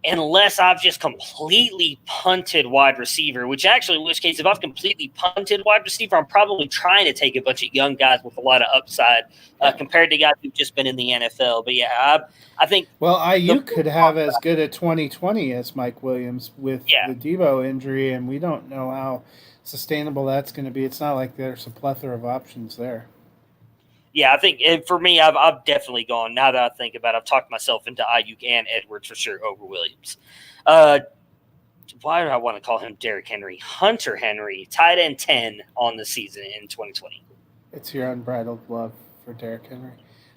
unless I've just completely punted wide receiver, in which case, if I've completely punted wide receiver, I'm probably trying to take a bunch of young guys with a lot of upside compared to guys who've just been in the NFL. But yeah, I think. Well, Ayuk could have as good a 2020 as Mike Williams with the Debo injury, and we don't know how sustainable that's going to be. It's not like there's a plethora of options there. Yeah, I think for me, I've definitely gone. Now that I think about it, I've talked myself into Ayuk and Edwards for sure over Williams. Why do I want to call him Derrick Henry? Hunter Henry, tight end 10 on the season in 2020. It's your unbridled love for Derrick Henry.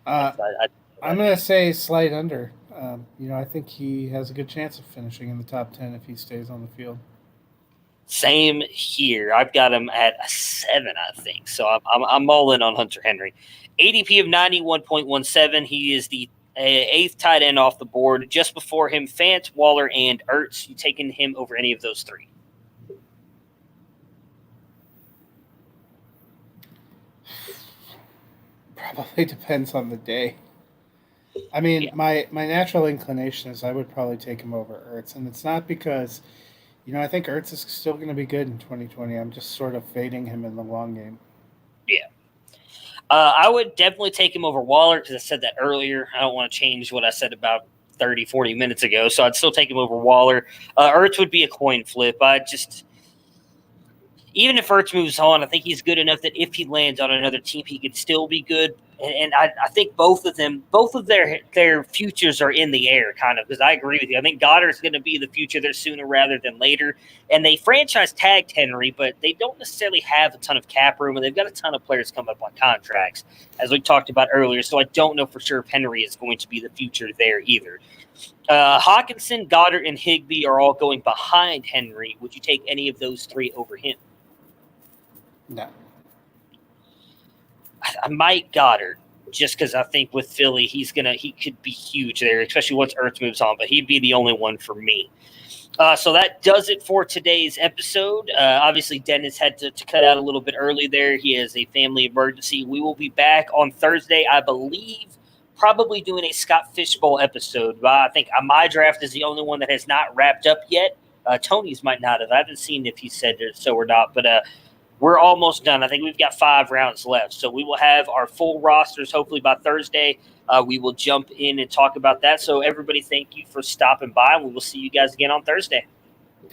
I'm going to say slight under. I think he has a good chance of finishing in the top 10 if he stays on the field. Same here. I've got him at a 7, I think. So I'm all in on Hunter Henry. ADP of 91.17. He is the 8th tight end off the board. Just before him, Fant, Waller, and Ertz. You taking him over any of those 3? Probably depends on the day. I mean, my natural inclination is I would probably take him over Ertz, and it's not because, I think Ertz is still going to be good in 2020. I'm just sort of fading him in the long game. Yeah. I would definitely take him over Waller because I said that earlier. I don't want to change what I said about 30, 40 minutes ago, so I'd still take him over Waller. Ertz would be a coin flip. Even if Ertz moves on, I think he's good enough that if he lands on another team, he could still be good. And I think both of their futures are in the air, kind of, because I agree with you. I think Goddard's going to be the future there sooner rather than later. And they franchise tagged Henry, but they don't necessarily have a ton of cap room, and they've got a ton of players coming up on contracts, as we talked about earlier. So I don't know for sure if Henry is going to be the future there either. Hawkinson, Goddard, and Higbee are all going behind Henry. Would you take any of those 3 over him? No. I might Goddard just because I think with Philly he could be huge there, especially once Ertz moves on. But he'd be the only one for me. So that does it for today's episode. Obviously, Dennis had to cut out a little bit early there. He has a family emergency. We will be back on Thursday, I believe, probably doing a Scott Fishbowl episode. I think my draft is the only one that has not wrapped up yet. Tony's might not have. I haven't seen if he said so or not, but we're almost done. I think we've got 5 rounds left. So we will have our full rosters hopefully by Thursday. We will jump in and talk about that. So everybody, thank you for stopping by, and we will see you guys again on Thursday.